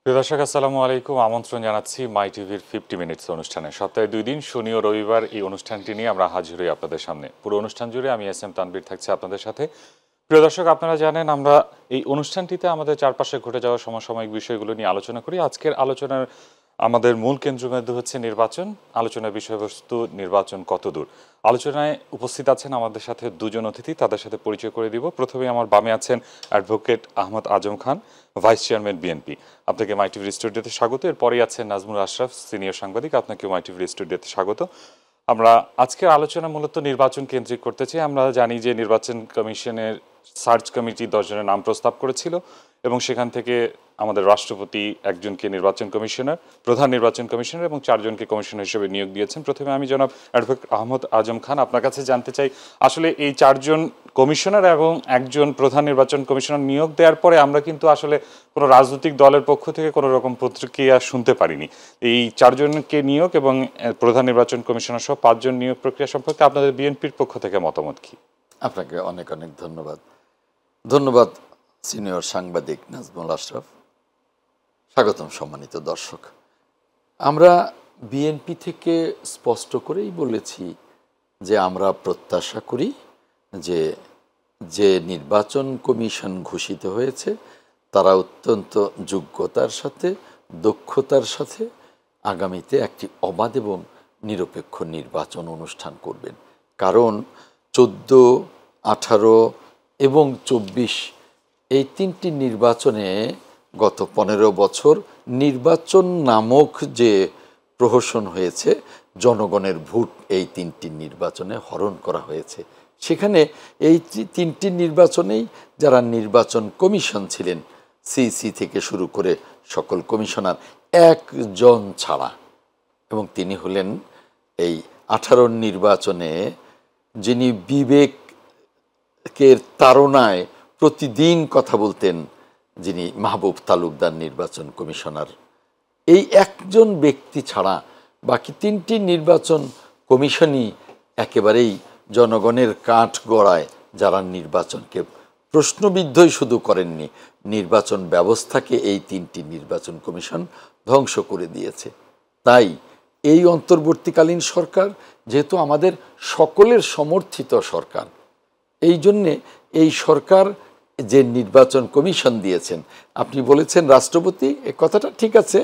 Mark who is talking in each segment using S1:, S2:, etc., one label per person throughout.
S1: প্রিয় দর্শক আসসালামু আলাইকুম। আমন্ত্রণ জানাচ্ছি মাই টিভির 50 মিনিটস অনুষ্ঠানে। সপ্তাহে 2 দিন শনি ও রবিবার এই অনুষ্ঠানটি নিয়ে আমরা হাজির হই আপনাদের সামনে। পুরো অনুষ্ঠান জুড়ে আমি এস এম তানভীর থাকছি আপনাদের সাথে। প্রিয় দর্শক, আপনারা জানেন আমরা এই অনুষ্ঠানটিতে আমাদের চারপাশে ঘটে যাওয়া সমসাময়িক বিষয়গুলো নিয়ে আলোচনা করি। আজকের আলোচনার আমাদের মূল কেন্দ্রবিন্দু হচ্ছে নির্বাচন। আলোচনার বিষয়বস্তু নির্বাচন কতদূর। আলোচনায় উপস্থিত আছেন আমাদের সাথে দুজন অতিথি, তাদের সাথে পরিচয় করে দিব। প্রথমে আমার বামে আছেন advocate Ahmad Azam Khan, vice chairman BNP. আপনাকে মাই টিভির স্টুডিওতে স্বাগত। এরপরেই আছেন নাজমুল আশরাফ, সিনিয়র সাংবাদিক। আপনাকে মাই টিভির স্টুডিওতে স্বাগত। আমরা আজকের আলোচনা মূলত নির্বাচন কেন্দ্রিক করতে চাই। আমরা জানি যে নির্বাচন কমিশনের সার্চ কমিটি 10 জনের নাম প্রস্তাব করেছিল এবং সেখান থেকে আমাদের রাষ্ট্রপতি একজনকে নির্বাচন কমিশনার, প্রধান নির্বাচন কমিশনার এবং 4 জনকে কমিশনার হিসেবে নিয়োগ দিয়েছেন। প্রথমে আমি জনাব অ্যাডভোকেট আহমদ আজম খান, আপনার কাছে জানতে চাই, আসলে এই 4 জন কমিশনার এবং একজন প্রধান নির্বাচন কমিশনার নিয়োগ দেওয়ার পরে আমরা কিন্তু আসলে কোনো রাজনৈতিক দলের পক্ষ থেকে কোনো রকম প্রতিক্রিয়া শুনতে পারিনি। এই 4 জনকে নিয়োগ এবং প্রধান নির্বাচন কমিশনার সহ 5 জন নিয়োগ প্রক্রিয়া সম্পর্কে আপনাদের বিএনপির পক্ষ থেকে মতামত কি?
S2: আপনাকে অনেক অনেক ধন্যবাদ সিনিয়র সাংবাদিক নাজমুল আশরাফ। স্বাগতম সম্মানিত দর্শক। আমরা বিএনপি থেকে স্পষ্ট করেই বলেছি যে আমরা প্রত্যাশা করি যে নির্বাচন কমিশন ঘোষিত হয়েছে তারা অত্যন্ত যোগ্যতার সাথে, দক্ষতার সাথে আগামীতে একটি অবাধ এবং নিরপেক্ষ নির্বাচন অনুষ্ঠান করবেন। কারণ 14, 18 এবং 24 এই 3টি নির্বাচনে গত 15 বছর নির্বাচন নামক যে প্রহসন হয়েছে, জনগণের ভোট এই 3টি নির্বাচনে হরণ করা হয়েছে। সেখানে এই 3টি নির্বাচনেই যারা নির্বাচন কমিশন ছিলেন, সিসি থেকে শুরু করে সকল কমিশনার, একজন ছাড়া, এবং তিনি হলেন এই 18 নির্বাচনে যিনি বিবেকের তাড়নায় প্রতিদিন কথা বলতেন, যিনি মাহবুব তালুকদার নির্বাচন কমিশনার। এই একজন ব্যক্তি ছাড়া বাকি 3টি নির্বাচন কমিশনই একেবারেই জনগণের কাঠ গড়ায়, যারা নির্বাচনকে প্রশ্নবিদ্ধই শুধু করেননি, নির্বাচন ব্যবস্থাকে এই 3টি নির্বাচন কমিশন ধ্বংস করে দিয়েছে। তাই এই অন্তর্বর্তীকালীন সরকার যেহেতু আমাদের সকলের সমর্থিত সরকার, এই জন্যে এই সরকার যে নির্বাচন কমিশন দিয়েছেন, আপনি বলেছেন রাষ্ট্রপতি, এ কথাটা ঠিক আছে,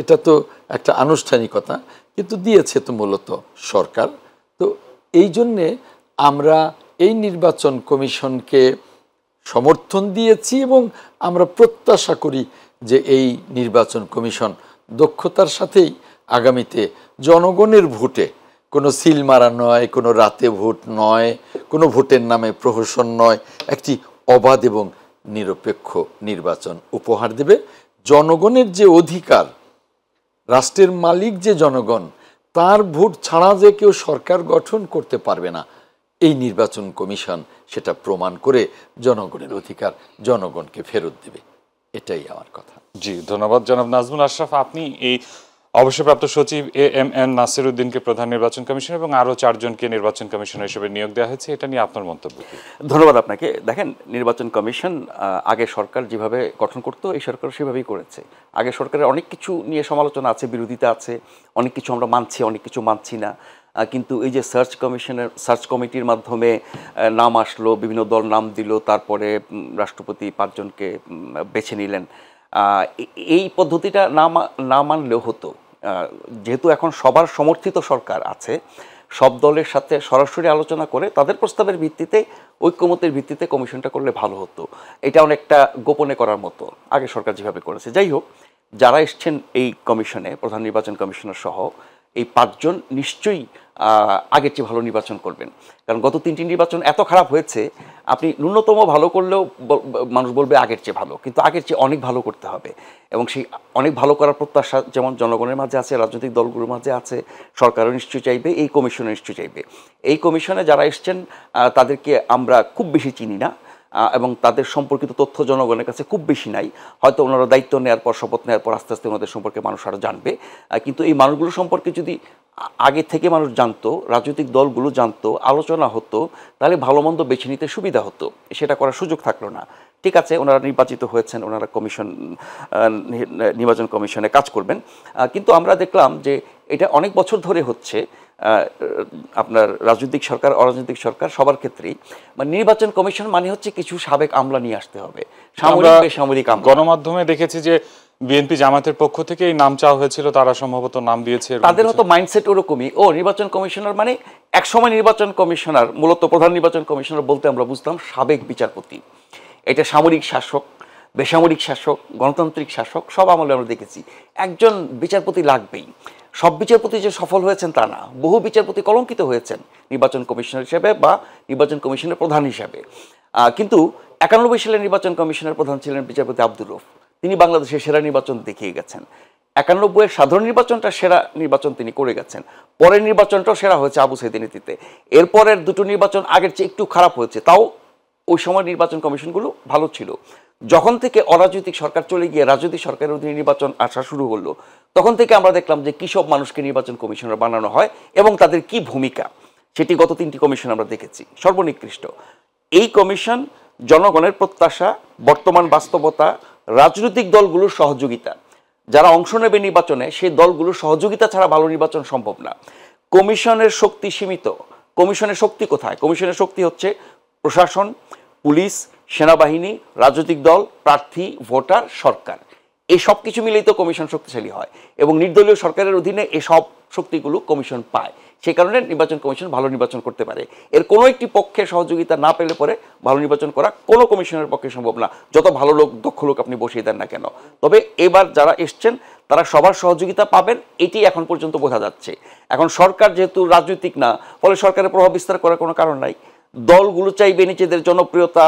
S2: এটা তো একটা আনুষ্ঠানিকতা, কিন্তু দিয়েছে তো মূলত সরকার। তো এই জন্যে আমরা এই নির্বাচন কমিশনকে সমর্থন দিয়েছি এবং আমরা প্রত্যাশা করি যে এই নির্বাচন কমিশন দক্ষতার সাথেই আগামীতে জনগণের ভোটে, কোনো সিল মারা নয়, কোনো রাতে ভোট নয়, কোনো ভোটের নামে প্রহসন নয়, একটি অবাধ এবং নিরপেক্ষ নির্বাচন উপহার দেবে। জনগণের যে অধিকার, রাষ্ট্রের মালিক যে জনগণ, তার ভোট ছাড়া যে কেউ সরকার গঠন করতে পারবে না, এই নির্বাচন কমিশন সেটা প্রমাণ করে জনগণের অধিকার জনগণকে ফেরত দেবে। এটাই আমার কথা।
S1: জি, ধন্যবাদ জনাব নাজমুল আশরাফ। আপনি এই অবসরপ্রাপ্ত সচিব AMN নাসির উদ্দিনকে প্রধান নির্বাচন কমিশনার এবং আরও 4 জনকে নির্বাচন কমিশনার হিসেবে নিয়োগ দেওয়া হয়েছে, এটা নিয়ে আপনার মন্তব্য কি?
S3: ধন্যবাদ আপনাকে। দেখেন, নির্বাচন কমিশন আগে সরকার যেভাবে গঠন করতো, এই সরকার সেভাবেই করেছে। আগে সরকারের অনেক কিছু নিয়ে সমালোচনা আছে, বিরোধিতা আছে, অনেক কিছু আমরা মানছি, অনেক কিছু মানছি না। কিন্তু এই যে সার্চ কমিটির মাধ্যমে নাম আসলো, বিভিন্ন দল নাম দিল, তারপরে রাষ্ট্রপতি 5 জনকে বেছে নিলেন, এই পদ্ধতিটা না মানলেও হতো। যেহেতু এখন সবার সমর্থিত সরকার আছে, সব দলের সাথে সরাসরি আলোচনা করে তাদের প্রস্তাবের ভিত্তিতে, ঐক্যমতের ভিত্তিতে কমিশনটা করলে ভালো হতো। এটা অনেকটা গোপনে করার মতো আগে সরকার যেভাবে করেছে। যাই হোক, যারা এসছেন এই কমিশনে, প্রধান নির্বাচন কমিশনার সহ এই 5 জন নিশ্চয়ই আগের চেয়ে ভালো নির্বাচন করবেন। কারণ গত 3টি নির্বাচন এত খারাপ হয়েছে, আপনি ন্যূনতম ভালো করলেও মানুষ বলবে আগের চেয়ে ভালো, কিন্তু আগের চেয়ে অনেক ভালো করতে হবে। এবং সেই অনেক ভালো করার প্রত্যাশা যেমন জনগণের মাঝে আছে, রাজনৈতিক দলগুলোর মাঝে আছে, সরকারও নিশ্চয়ই চাইবে, এই কমিশনও নিশ্চয়ই চাইবে। এই কমিশনে যারা এসছেন তাদেরকে আমরা খুব বেশি চিনি না এবং তাদের সম্পর্কিত তথ্য জনগণের কাছে খুব বেশি নাই। হয়তো ওনারা দায়িত্ব নেওয়ার পর, শপথ নেওয়ার পর আস্তে আস্তে ওনাদের সম্পর্কে মানুষ আরও জানবে। কিন্তু এই মানুষগুলো সম্পর্কে যদি আগে থেকে মানুষ জানতো, রাজনৈতিক দলগুলো জানতো, আলোচনা হতো, তাহলে ভালো মন্দ বেছে নিতে সুবিধা হতো। সেটা করার সুযোগ থাকলো না। ঠিক আছে, ওনারা নির্বাচিত হয়েছেন, ওনারা নির্বাচন কমিশনে কাজ করবেন। কিন্তু আমরা দেখলাম যে এটা অনেক বছর ধরে হচ্ছে, আপনার রাজনৈতিক সরকার অরাজনৈতিক সরকার সবার ক্ষেত্রেই, মানে নির্বাচন কমিশন মানে হচ্ছে কিছু সাবেক আমলা নিয়ে আসতে হবে, সামরিক বেসামরিক আমলা।
S1: গণমাধ্যমে দেখেছি যে বিএনপি জামাতের পক্ষ থেকে এই নাম চাওয়া হয়েছিল, তারা সম্ভবত নাম দিয়েছে।
S3: তাদের হয়তো মাইন্ডসেট ওরকমই, নির্বাচন কমিশনার মানে একসময় নির্বাচন কমিশনার, মূলত প্রধান নির্বাচন কমিশনার বলতে আমরা বুঝতাম সাবেক বিচারপতি। এটা সামরিক শাসক, বেসামরিক শাসক, গণতান্ত্রিক শাসক সব আমলে আমরা দেখেছি একজন বিচারপতি লাগবেই। সব বিচারপতি যে সফল হয়েছেন তা না, বহু বিচারপতি কলঙ্কিত হয়েছেন নির্বাচন কমিশনার হিসেবে বা নির্বাচন কমিশনের প্রধান হিসেবে। কিন্তু 91 সালে নির্বাচন কমিশনের প্রধান ছিলেন বিচারপতি আব্দুর রউফ। তিনি বাংলাদেশের সেরা নির্বাচন দেখিয়ে গেছেন। 91-এর সাধারণ নির্বাচনটা সেরা নির্বাচন তিনি করে গেছেন। পরের নির্বাচনটাও সেরা হয়েছে আবু সাইদের নেতৃত্বে। এরপরের দুটো নির্বাচন আগের চেয়ে একটু খারাপ হয়েছে, তাও ওই সময় নির্বাচন কমিশনগুলো ভালো ছিল। যখন থেকে অরাজনৈতিক সরকার চলে গিয়ে রাজনৈতিক সরকারের অধীনে নির্বাচন আসা শুরু হলো, তখন থেকে আমরা দেখলাম যে কী সব মানুষকে নির্বাচন কমিশনার বানানো হয় এবং তাদের কি ভূমিকা, সেটি গত 3টি কমিশন আমরা দেখেছি। সর্বনিকৃষ্ট এই কমিশন জনগণের প্রত্যাশা, বর্তমান বাস্তবতা, রাজনৈতিক দলগুলোর সহযোগিতা, যারা অংশ নেবে নির্বাচনে সেই দলগুলোর সহযোগিতা ছাড়া ভালো নির্বাচন সম্ভব না। কমিশনের শক্তি সীমিত। কমিশনের শক্তি কোথায়? কমিশনের শক্তি হচ্ছে প্রশাসন, পুলিশ, সেনাবাহিনী, রাজনৈতিক দল, প্রার্থী, ভোটার, সরকার। এই সব কিছু মিলেই তো কমিশন শক্তিশালী হয় এবং নির্দলীয় সরকারের অধীনে এই সব শক্তিগুলো কমিশন পায়। সেই কারণে নির্বাচন কমিশন ভালো নির্বাচন করতে পারে। এর কোনো একটি পক্ষের সহযোগিতা না পেলে পরে ভালো নির্বাচন করা কোনো কমিশনের পক্ষে সম্ভব না, যত ভালো লোক, দক্ষ লোক আপনি বসিয়ে দেন না কেন। তবে এবার যারা এসছেন তারা সবার সহযোগিতা পাবেন, এটি এখন পর্যন্ত বোঝা যাচ্ছে। এখন সরকার যেহেতু রাজনৈতিক না, ফলে সরকারের প্রভাব বিস্তার করার কোনো কারণ নাই। দলগুলো চাইবে নিজেদের জনপ্রিয়তা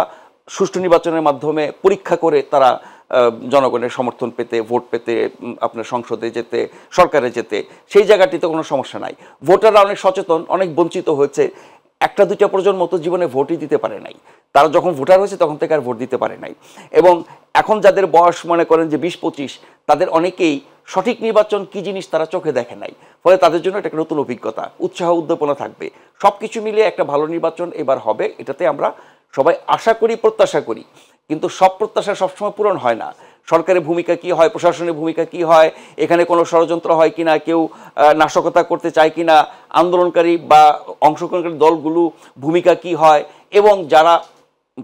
S3: সুষ্ঠু নির্বাচনের মাধ্যমে পরীক্ষা করে তারা জনগণের সমর্থন পেতে, ভোট পেতে, আপনার সংসদে যেতে, সরকারে যেতে। সেই জায়গাটিতে কোনো সমস্যা নাই। ভোটাররা অনেক সচেতন, অনেক বঞ্চিত হয়েছে। একটা দুইটা প্রজন্ম তো জীবনে ভোটই দিতে পারে নাই, তারা যখন ভোটার হয়েছে তখন থেকে আর ভোট দিতে পারে নাই। এবং এখন যাদের বয়স মনে করেন যে 20-25, তাদের অনেকেই সঠিক নির্বাচন কি জিনিস তারা চোখে দেখে নাই, ফলে তাদের জন্য এটা একটা নতুন অভিজ্ঞতা, উৎসাহ উদ্দীপনা থাকবে। সব কিছু মিলিয়ে একটা ভালো নির্বাচন এবার হবে, এটাতে আমরা সবাই আশা করি, প্রত্যাশা করি। কিন্তু সব প্রত্যাশা সবসময় পূরণ হয় না। সরকারের ভূমিকা কি হয়, প্রশাসনের ভূমিকা কি হয়, এখানে কোনো ষড়যন্ত্র হয় কিনা, কেউ নাশকতা করতে চায় কিনা, আন্দোলনকারী বা অংশগ্রহণকারী দলগুলো ভূমিকা কি হয়, এবং যারা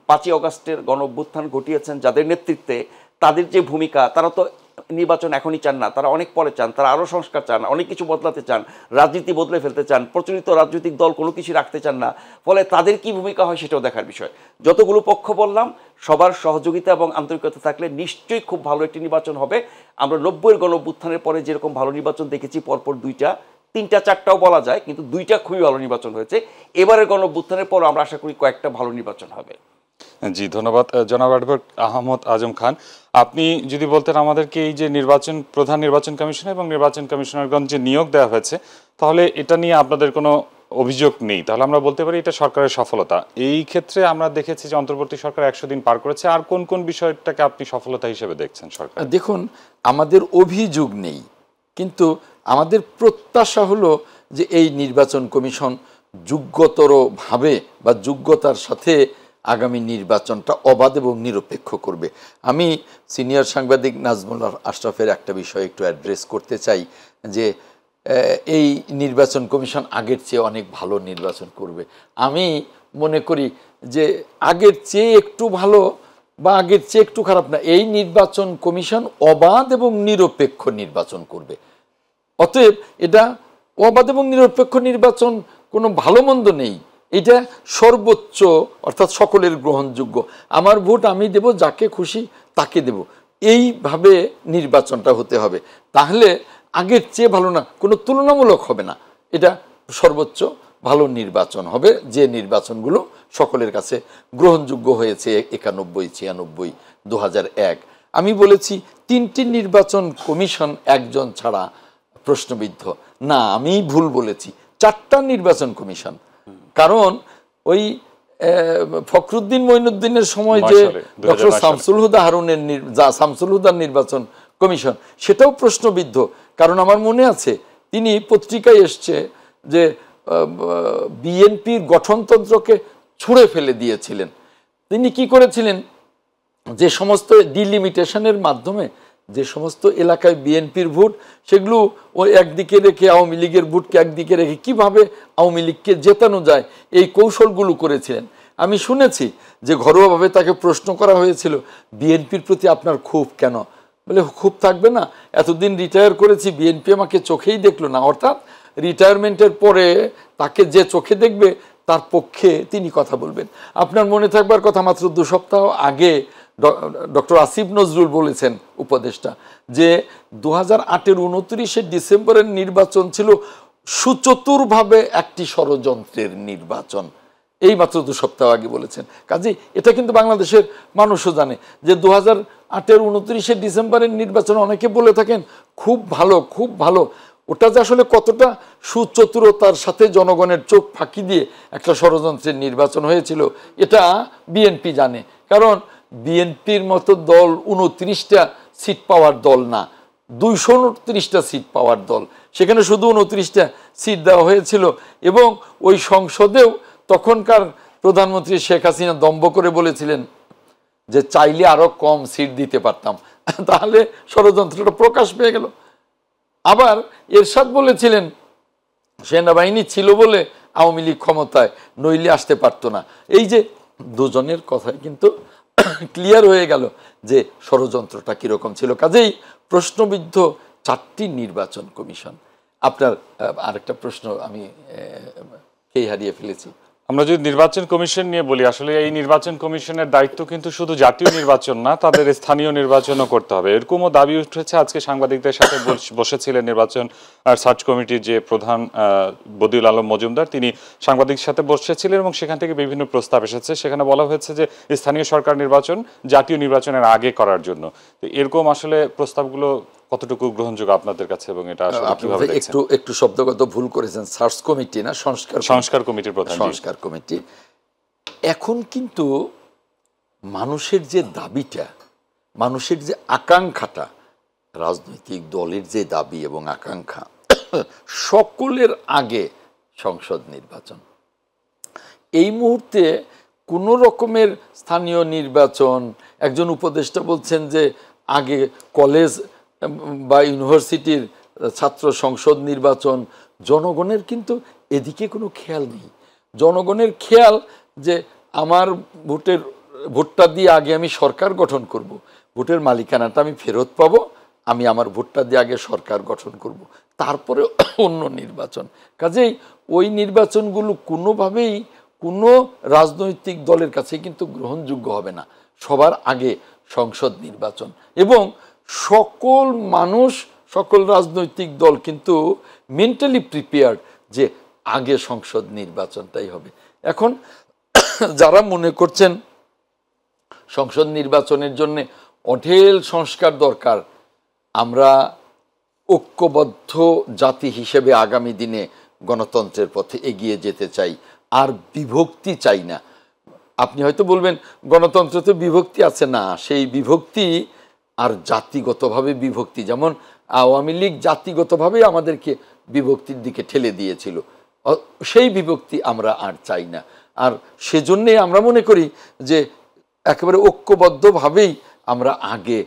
S3: 5ই অগাস্টের গণঅভ্যুত্থান ঘটিয়েছেন যাদের নেতৃত্বে, তাদের যে ভূমিকা, তারা তো নির্বাচন এখনই চান না, তারা অনেক পরে চান, তারা আরও সংস্কার চান, অনেক কিছু বদলাতে চান, রাজনীতি বদলে ফেলতে চান, প্রচলিত রাজনৈতিক দল কোনো কিছু রাখতে চান না। ফলে তাদের কি ভূমিকা হয় সেটাও দেখার বিষয়। যতগুলো পক্ষ বললাম, সবার সহযোগিতা এবং আন্তরিকতা থাকলে নিশ্চয়ই খুব ভালো একটি নির্বাচন হবে। আমরা 90-এর গণঅভ্যুত্থানের পরে যেরকম ভালো নির্বাচন দেখেছি, পরপর 2টা, 3টা, 4টাও বলা যায়, কিন্তু 2টা খুবই ভালো নির্বাচন হয়েছে। এবারের গণঅভ্যুত্থানের পর আমরা আশা করি কয়েকটা ভালো নির্বাচন হবে।
S1: জি, ধন্যবাদ জনাব অ্যাডভোকেট আহমদ আজম খান। আপনি যদি বলতেন আমাদেরকে, এই যে প্রধান নির্বাচন কমিশন এবং নির্বাচন কমিশনারগণ যে নিয়োগ দেওয়া হয়েছে, তাহলে এটা নিয়ে আপনাদের কোনো অভিযোগ নেই, তাহলে আমরা বলতে পারি এটা সরকারের সফলতা। এই ক্ষেত্রে আমরা দেখেছি যে অন্তর্বর্তী সরকার 100 দিন পার করেছে। আর কোন কোন বিষয়টাকে আপনি সফলতা হিসেবে দেখছেন সরকার?
S2: দেখুন, আমাদের অভিযোগ নেই, কিন্তু আমাদের প্রত্যাশা হলো যে এই নির্বাচন কমিশন যোগ্যতরভাবে বা যোগ্যতার সাথে আগামী নির্বাচনটা অবাধ এবং নিরপেক্ষ করবে। আমি সিনিয়র সাংবাদিক নাজমুল আশরাফের একটা বিষয় একটু অ্যাড্রেস করতে চাই, যে এই নির্বাচন কমিশন আগের চেয়ে অনেক ভালো নির্বাচন করবে। আমি মনে করি যে আগের চেয়ে একটু ভালো বা আগের চেয়ে একটু খারাপ না, এই নির্বাচন কমিশন অবাধ এবং নিরপেক্ষ নির্বাচন করবে। অতএব এটা অবাধ এবং নিরপেক্ষ নির্বাচন, কোনো ভালো মন্দ নেই, এটা সর্বোচ্চ, অর্থাৎ সকলের গ্রহণযোগ্য। আমার ভোট আমি দেব, যাকে খুশি তাকে দেব, এইভাবে নির্বাচনটা হতে হবে। তাহলে আগের চেয়ে ভালো না, কোনো তুলনামূলক হবে না, এটা সর্বোচ্চ ভালো নির্বাচন হবে, যে নির্বাচনগুলো সকলের কাছে গ্রহণযোগ্য হয়েছে 91, 96, 2001। আমি বলেছি 3টি নির্বাচন কমিশন একজন ছাড়া প্রশ্নবিদ্ধ না, আমি ভুল বলেছি, 4টা নির্বাচন কমিশন। কারণ ওই ফখরুদ্দিন মঈনুদ্দিনের সময় যে ডক্টর শামসুল হুদা হারুনের শামসুল হুদার নির্বাচন কমিশন, সেটাও প্রশ্নবিদ্ধ। কারণ আমার মনে আছে, তিনি পত্রিকায় এসছে যে বিএনপির গঠনতন্ত্রকে ছুঁড়ে ফেলে দিয়েছিলেন। তিনি কি করেছিলেন, যে সমস্ত ডিলিমিটেশনের মাধ্যমে যে সমস্ত এলাকায় বিএনপির ভোট সেগুলো ওই একদিকে রেখে আওয়ামী লীগের ভোটকে একদিকে রেখে কিভাবে আওয়ামী লীগকে জেতানো যায় এই কৌশলগুলো করেছিলেন। আমি শুনেছি যে ঘরোয়াভাবে তাকে প্রশ্ন করা হয়েছিল, বিএনপির প্রতি আপনার ক্ষোভ কেন? বলে, ক্ষোভ থাকবে না, এতদিন রিটায়ার করেছি, বিএনপি আমাকে চোখেই দেখলো না। অর্থাৎ রিটায়ারমেন্টের পরে তাকে যে চোখে দেখবে তার পক্ষে তিনি কথা বলবেন। আপনার মনে থাকবার কথা, মাত্র 2 সপ্তাহ আগে ডক্টর আসিফ নজরুল বলেছেন, উপদেষ্টা, যে 2008-এর 29শে ডিসেম্বরের নির্বাচন ছিল সুচতুরভাবে একটি ষড়যন্ত্রের নির্বাচন। এই মাত্র 2 সপ্তাহ আগে বলেছেন। কাজেই এটা কিন্তু বাংলাদেশের মানুষও জানে যে 2008-এর 29শে ডিসেম্বরের নির্বাচন অনেকে বলে থাকেন খুব ভালো, খুব ভালো। ওটা যে আসলে কতটা সুচতুরতার সাথে জনগণের চোখ ফাঁকি দিয়ে একটা ষড়যন্ত্রের নির্বাচন হয়েছিল এটা বিএনপি জানে। কারণ বিএনপির মতো দল 29টা সিট পাওয়ার দল না, 229টা সিট পাওয়ার দল। সেখানে শুধু 29টা সিট দেওয়া হয়েছিল এবং ওই সংসদেও তখনকার প্রধানমন্ত্রী শেখ হাসিনা দম্ভ করে বলেছিলেন যে চাইলে আরো কম সিট দিতে পারতাম। তাহলে ষড়যন্ত্রটা প্রকাশ পেয়ে গেল। আবার এরশাদ বলেছিলেন সেনাবাহিনী ছিল বলে আওয়ামী লীগ ক্ষমতায়, নইলে আসতে পারতো না। এই যে দুজনের কথাই কিন্তু ক্লিয়ার হয়ে গেল যে ষড়যন্ত্রটা কিরকম ছিল। কাজেই প্রশ্নবিদ্ধ 4টি নির্বাচন কমিশন। আপনার আরেকটা প্রশ্ন আমি খেয়ে হারিয়ে ফেলেছি।
S1: আমরা যদি নির্বাচন কমিশন নিয়ে বলি, আসলে এই নির্বাচন কমিশনের দায়িত্ব কিন্তু শুধু জাতীয় নির্বাচন না, তাদের স্থানীয় নির্বাচনও করতে হবে, এরকমও দাবি উঠেছে। আজকে সাংবাদিকদের সাথে বসেছিলেন নির্বাচন সার্চ কমিটির যে প্রধান বদিউল আলম মজুমদার, তিনি সাংবাদিকের সাথে বসেছিলেন এবং সেখান থেকে বিভিন্ন প্রস্তাব এসেছে। সেখানে বলা হয়েছে যে স্থানীয় সরকার নির্বাচন জাতীয় নির্বাচনের আগে করার জন্য। তো এরকম আসলে প্রস্তাবগুলো কতটুকু গ্রহণযোগ্য আপনাদের কাছে এবং এটা আসলে কিভাবে দেখছেন?
S2: একটু শব্দগত ভুল করেছেন, সার্চ কমিটি না, সংস্কার
S1: কমিটির প্রধান,
S2: সংস্কার কমিটি। এখন কিন্তু মানুষের যে দাবিটা, মানুষের যে আকাঙ্ক্ষাটা, রাজনৈতিক দলের যে দাবি এবং আকাঙ্ক্ষা, সকলের আগে সংসদ নির্বাচন। এই মুহূর্তে কোনো রকমের স্থানীয় নির্বাচন, একজন উপদেষ্টা বলছেন যে আগে কলেজ বা ইউনিভার্সিটির ছাত্র সংসদ নির্বাচন। জনগণের কিন্তু এদিকে কোনো খেয়াল নেই। জনগণের খেয়াল যে আমার ভোটটা দিয়ে আগে আমি সরকার গঠন করব, ভোটের মালিকানাটা আমি ফেরত পাবো, আমি আমার ভোটটা দিয়ে আগে সরকার গঠন করব, তারপরে অন্য নির্বাচন। কাজেই ওই নির্বাচনগুলো কোনোভাবেই কোনো রাজনৈতিক দলের কাছে কিন্তু গ্রহণযোগ্য হবে না। সবার আগে সংসদ নির্বাচন, এবং সকল মানুষ, সকল রাজনৈতিক দল কিন্তু মেন্টালি প্রিপেয়ার্ড যে আগে সংসদ নির্বাচনটাই হবে। এখন যারা মনে করছেন সংসদ নির্বাচনের জন্য অঢেল সংস্কার দরকার, আমরা ঐক্যবদ্ধ জাতি হিসেবে আগামী দিনে গণতন্ত্রের পথে এগিয়ে যেতে চাই, আর বিভক্তি চাই না। আপনি হয়তো বলবেন গণতন্ত্রে তো বিভক্তি আছে। না, সেই বিভক্তি আর জাতিগতভাবে বিভক্তি, যেমন আওয়ামী লীগ জাতিগতভাবে আমাদেরকে বিভক্তির দিকে ঠেলে দিয়েছিল, সেই বিভক্তি আমরা আর চাই না। আর সেজন্যে আমরা মনে করি যে একেবারে ঐক্যবদ্ধভাবেই আমরা আগে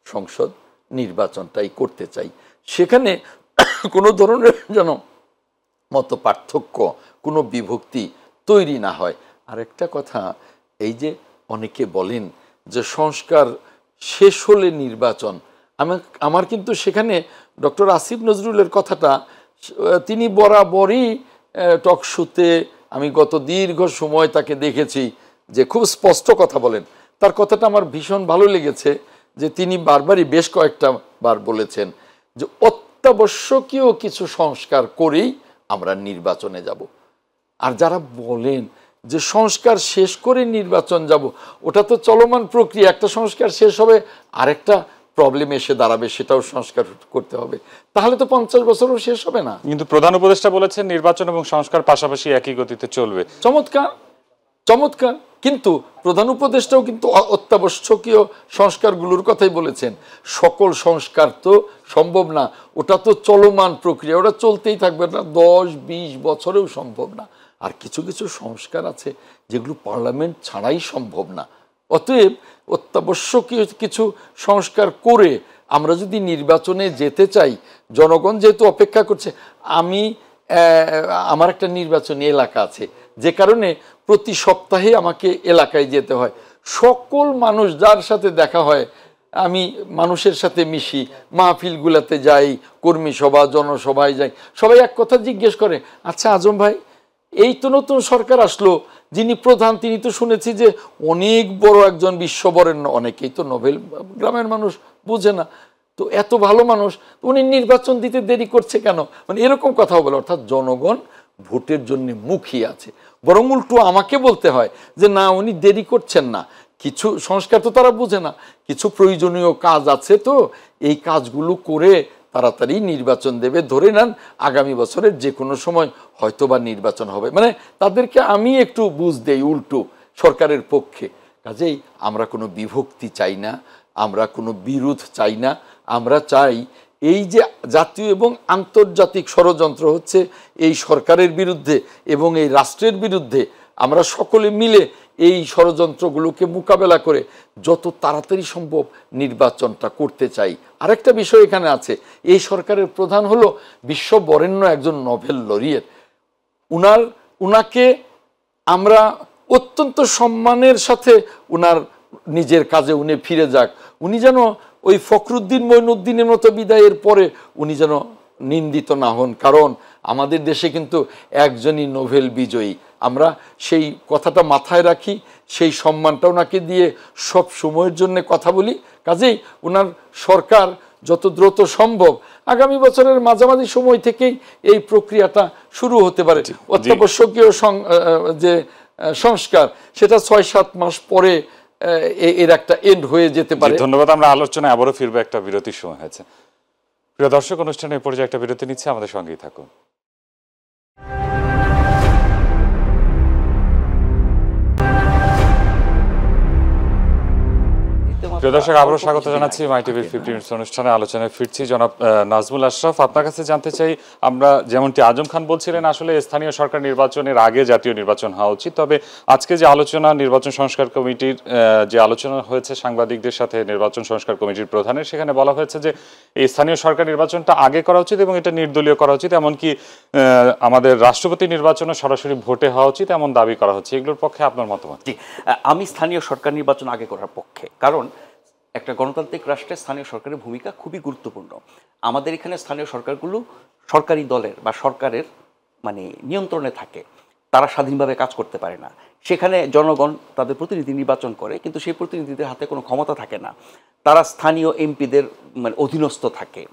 S2: সংসদ নির্বাচনটাই করতে চাই। সেখানে কোনো ধরনের যেন মত পার্থক্য, কোনো বিভক্তি তৈরি না হয়। আরেকটা কথা, এই যে অনেকে বলেন যে সংস্কার শেষ হলে নির্বাচন, আমার কিন্তু সেখানে ডক্টর আসিফ নজরুলের কথাটা তিনি বরাবরই টকশোতে, আমি গত দীর্ঘ সময় তাকে দেখেছি যে খুব স্পষ্ট কথা বলেন। তার কথাটা আমার ভীষণ ভালো লেগেছে যে তিনি বারবারই বেশ কয়েকটা বার বলেছেন যে অত্যাবশ্যকীয় কিছু সংস্কার করেই আমরা নির্বাচনে যাব। আর যারা বলেন যে সংস্কার শেষ করে নির্বাচন যাব, ওটা তো চলমান প্রক্রিয়া, একটা সংস্কার শেষ হবে আরেকটা প্রবলেম এসে দাঁড়াবে, সেটাও সংস্কার করতে হবে, তাহলে তো 50 বছরও শেষ হবে না।
S1: কিন্তু প্রধান উপদেষ্টা বলেছেন নির্বাচন এবং সংস্কার পাশাপাশি একই গতিতে চলবে।
S2: চমৎকার, চমৎকার। কিন্তু প্রধান উপদেষ্টাও কিন্তু অত্যাবশ্যকীয় সংস্কারগুলোর কথাই বলেছেন। সকল সংস্কার তো সম্ভব না, ওটা তো চলমান প্রক্রিয়া, ওটা চলতেই থাকবে না, 10-20 বছরেও সম্ভব না। আর কিছু কিছু সংস্কার আছে যেগুলো পার্লামেন্ট ছাড়াই সম্ভব না, অতএব অত্যাবশ্যকীয় কিছু সংস্কার করে আমরা যদি নির্বাচনে যেতে চাই, জনগণ যেহেতু অপেক্ষা করছে, আমার একটা নির্বাচনী এলাকা আছে, যে কারণে প্রতি সপ্তাহে আমাকে এলাকায় যেতে হয়। সকল মানুষ যার সাথে দেখা হয়, আমি মানুষের সাথে মিশি, মাহফিলগুলাতে যাই, কর্মী সভা, জনসভায় যাই, সবাই এক কথা জিজ্ঞেস করে, আচ্ছা আজম ভাই, এই তো নতুন সরকার আসলো, যিনি প্রধান তিনি তো শুনেছি যে অনেক বড় একজন বিশ্ববরেণ্য, অনেকেই তো নোবেল গ্রামের মানুষ বুঝে না, তো এত ভালো মানুষ, উনি নির্বাচন দিতে দেরি করছে কেন, মানে এরকম কথা বলে। অর্থাৎ জনগণ ভোটের জন্য মুখিয়ে আছে, বরং উল্টো আমাকে বলতে হয় যে না, উনি দেরি করছেন না, কিছু সংস্কার তো তারা বুঝে না, কিছু প্রয়োজনীয় কাজ আছে, তো এই কাজগুলো করে তাড়াতাড়ি নির্বাচন দেবে, ধরে নেন আগামী বছরের যে কোনো সময় হয়তোবা নির্বাচন হবে। মানে তাদেরকে আমি একটু বুঝ দেই উল্টো সরকারের পক্ষে। কাজেই আমরা কোনো বিভক্তি চাই না, আমরা কোনো বিরোধ চাই না, আমরা চাই এই যে জাতীয় এবং আন্তর্জাতিক ষড়যন্ত্র হচ্ছে এই সরকারের বিরুদ্ধে এবং এই রাষ্ট্রের বিরুদ্ধে, আমরা সকলে মিলে এই ষড়যন্ত্রগুলোকে মোকাবেলা করে যত তাড়াতাড়ি সম্ভব নির্বাচনটা করতে চাই। আরেকটা বিষয় এখানে আছে, এই সরকারের প্রধান হলো বিশ্ববরেণ্য একজন নোবেল লরিয়েট। উনাকে আমরা অত্যন্ত সম্মানের সাথে উনার নিজের কাজে উনি ফিরে যাক, উনি যেন ওই ফখরুদ্দিন মঈনুদ্দিনের মতো বিদায়ের পরে উনি যেন নিন্দিত না হন, কারণ আমাদের দেশে কিন্তু একজনই নোবেল বিজয়ী। আমরা সেই কথাটা মাথায় রাখি, সেই সম্মানটা ওনাকে দিয়ে সব সময়ের জন্য কথা বলি। কাজেই ওনার সরকার যত দ্রুত সম্ভব আগামী বছরের মাঝামাঝি সময় থেকেই এই প্রক্রিয়াটা শুরু হতে পারে। অত্যাবশ্যকীয় যে সংস্কার, সেটা 6-7 মাস পরে এর একটা এন্ড হয়ে যেতে পারে।
S1: ধন্যবাদ। আমরা আলোচনায় আবারও ফিরবো, একটা বিরতির সময় হয়েছে। প্রিয় দর্শক, অনুষ্ঠানের পর্যায়ে একটা বিরতি নিচ্ছে, আমাদের সঙ্গেই থাকুন। প্রিয় দর্শক, আবারও স্বাগত জানাচ্ছি মাই টিভির 50 মিনিটস অনুষ্ঠানে। আলোচনায় ফিরছি। জনাব নাজমুল আশরাফ, আপনার কাছে জানতে চাই, আমরা যেমনটি আজম খান বলছিলেন, আসলে স্থানীয় সরকার নির্বাচনের আগে জাতীয় নির্বাচন হওয়া উচিত, তবে আজকে যে আলোচনা নির্বাচন সংস্কার কমিটির যে আলোচনা হয়েছে সাংবাদিকদের সাথে নির্বাচন সংস্কার কমিটির প্রধানের, সেখানে বলা হয়েছে যে এই স্থানীয় সরকার নির্বাচনটা আগে করা উচিত এবং এটা নির্দলীয় করা উচিত, এমনকি আমাদের রাষ্ট্রপতি নির্বাচনও সরাসরি ভোটে হওয়া উচিত এমন দাবি করা হচ্ছে। এগুলোর পক্ষে আপনার মতামত?
S3: জি, আমি স্থানীয় সরকার নির্বাচন আগে করার পক্ষে, কারণ একটা গণতান্ত্রিক রাষ্ট্রে স্থানীয় সরকারের ভূমিকা খুবই গুরুত্বপূর্ণ। আমাদের এখানে স্থানীয় সরকারগুলো সরকারি দলের বা সরকারের মানে নিয়ন্ত্রণে থাকে, তারা স্বাধীনভাবে কাজ করতে পারে না। সেখানে জনগণ তাদের প্রতিনিধি নির্বাচন করে, কিন্তু সেই প্রতিনিধিদের হাতে কোনো ক্ষমতা থাকে না, তারা স্থানীয় এমপিদের মানে অধীনস্থ থাকে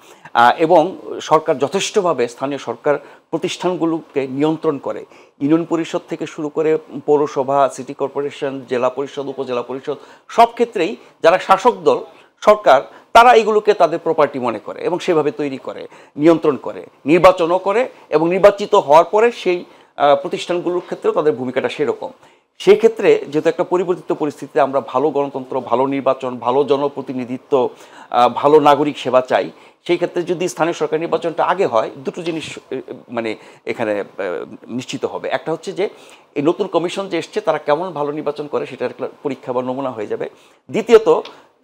S3: এবং সরকার যথেষ্টভাবে স্থানীয় সরকার প্রতিষ্ঠানগুলোকে নিয়ন্ত্রণ করে। ইউনিয়ন পরিষদ থেকে শুরু করে পৌরসভা, সিটি কর্পোরেশন, জেলা পরিষদ, উপজেলা পরিষদ, সব ক্ষেত্রেই যারা শাসক দল সরকার, তারা এইগুলোকে তাদের প্রপার্টি মনে করে এবং সেভাবে তৈরি করে, নিয়ন্ত্রণ করে, নির্বাচনও করে এবং নির্বাচিত হওয়ার পরে সেই প্রতিষ্ঠানগুলোর ক্ষেত্রেও তাদের ভূমিকাটা সেরকম। সেক্ষেত্রে যেহেতু একটা পরিবর্তিত পরিস্থিতিতে আমরা ভালো গণতন্ত্র, ভালো নির্বাচন, ভালো জনপ্রতিনিধিত্ব, ভালো নাগরিক সেবা চাই, সেই ক্ষেত্রে যদি স্থানীয় সরকার নির্বাচনটা আগে হয়, দুটো জিনিস মানে এখানে নিশ্চিত হবে। একটা হচ্ছে যে এই নতুন কমিশন যে এসছে তারা কেমন ভালো নির্বাচন করে সেটার একটা পরীক্ষা বা নমুনা হয়ে যাবে। দ্বিতীয়ত,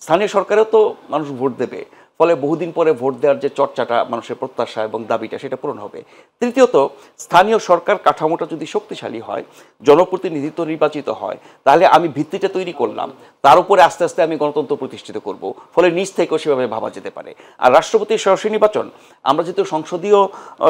S3: স্থানীয় সরকারেও তো মানুষ ভোট দেবে, ফলে বহুদিন পরে ভোট দেওয়ার যে চর্চাটা, মানুষের প্রত্যাশা এবং দাবিটা, সেটা পূরণ হবে। তৃতীয়ত, স্থানীয় সরকার কাঠামোটা যদি শক্তিশালী হয়, জনপ্রতিনিধিত্ব নির্বাচিত হয়, তাহলে আমি ভিত্তিটা তৈরি করলাম, তার উপরে আস্তে আস্তে আমি গণতন্ত্র প্রতিষ্ঠিত করব, ফলে নিজ থেকেও সেভাবে ভাবা যেতে পারে। আর রাষ্ট্রপতির সরাসরি নির্বাচন, আমরা যেহেতু সংসদীয়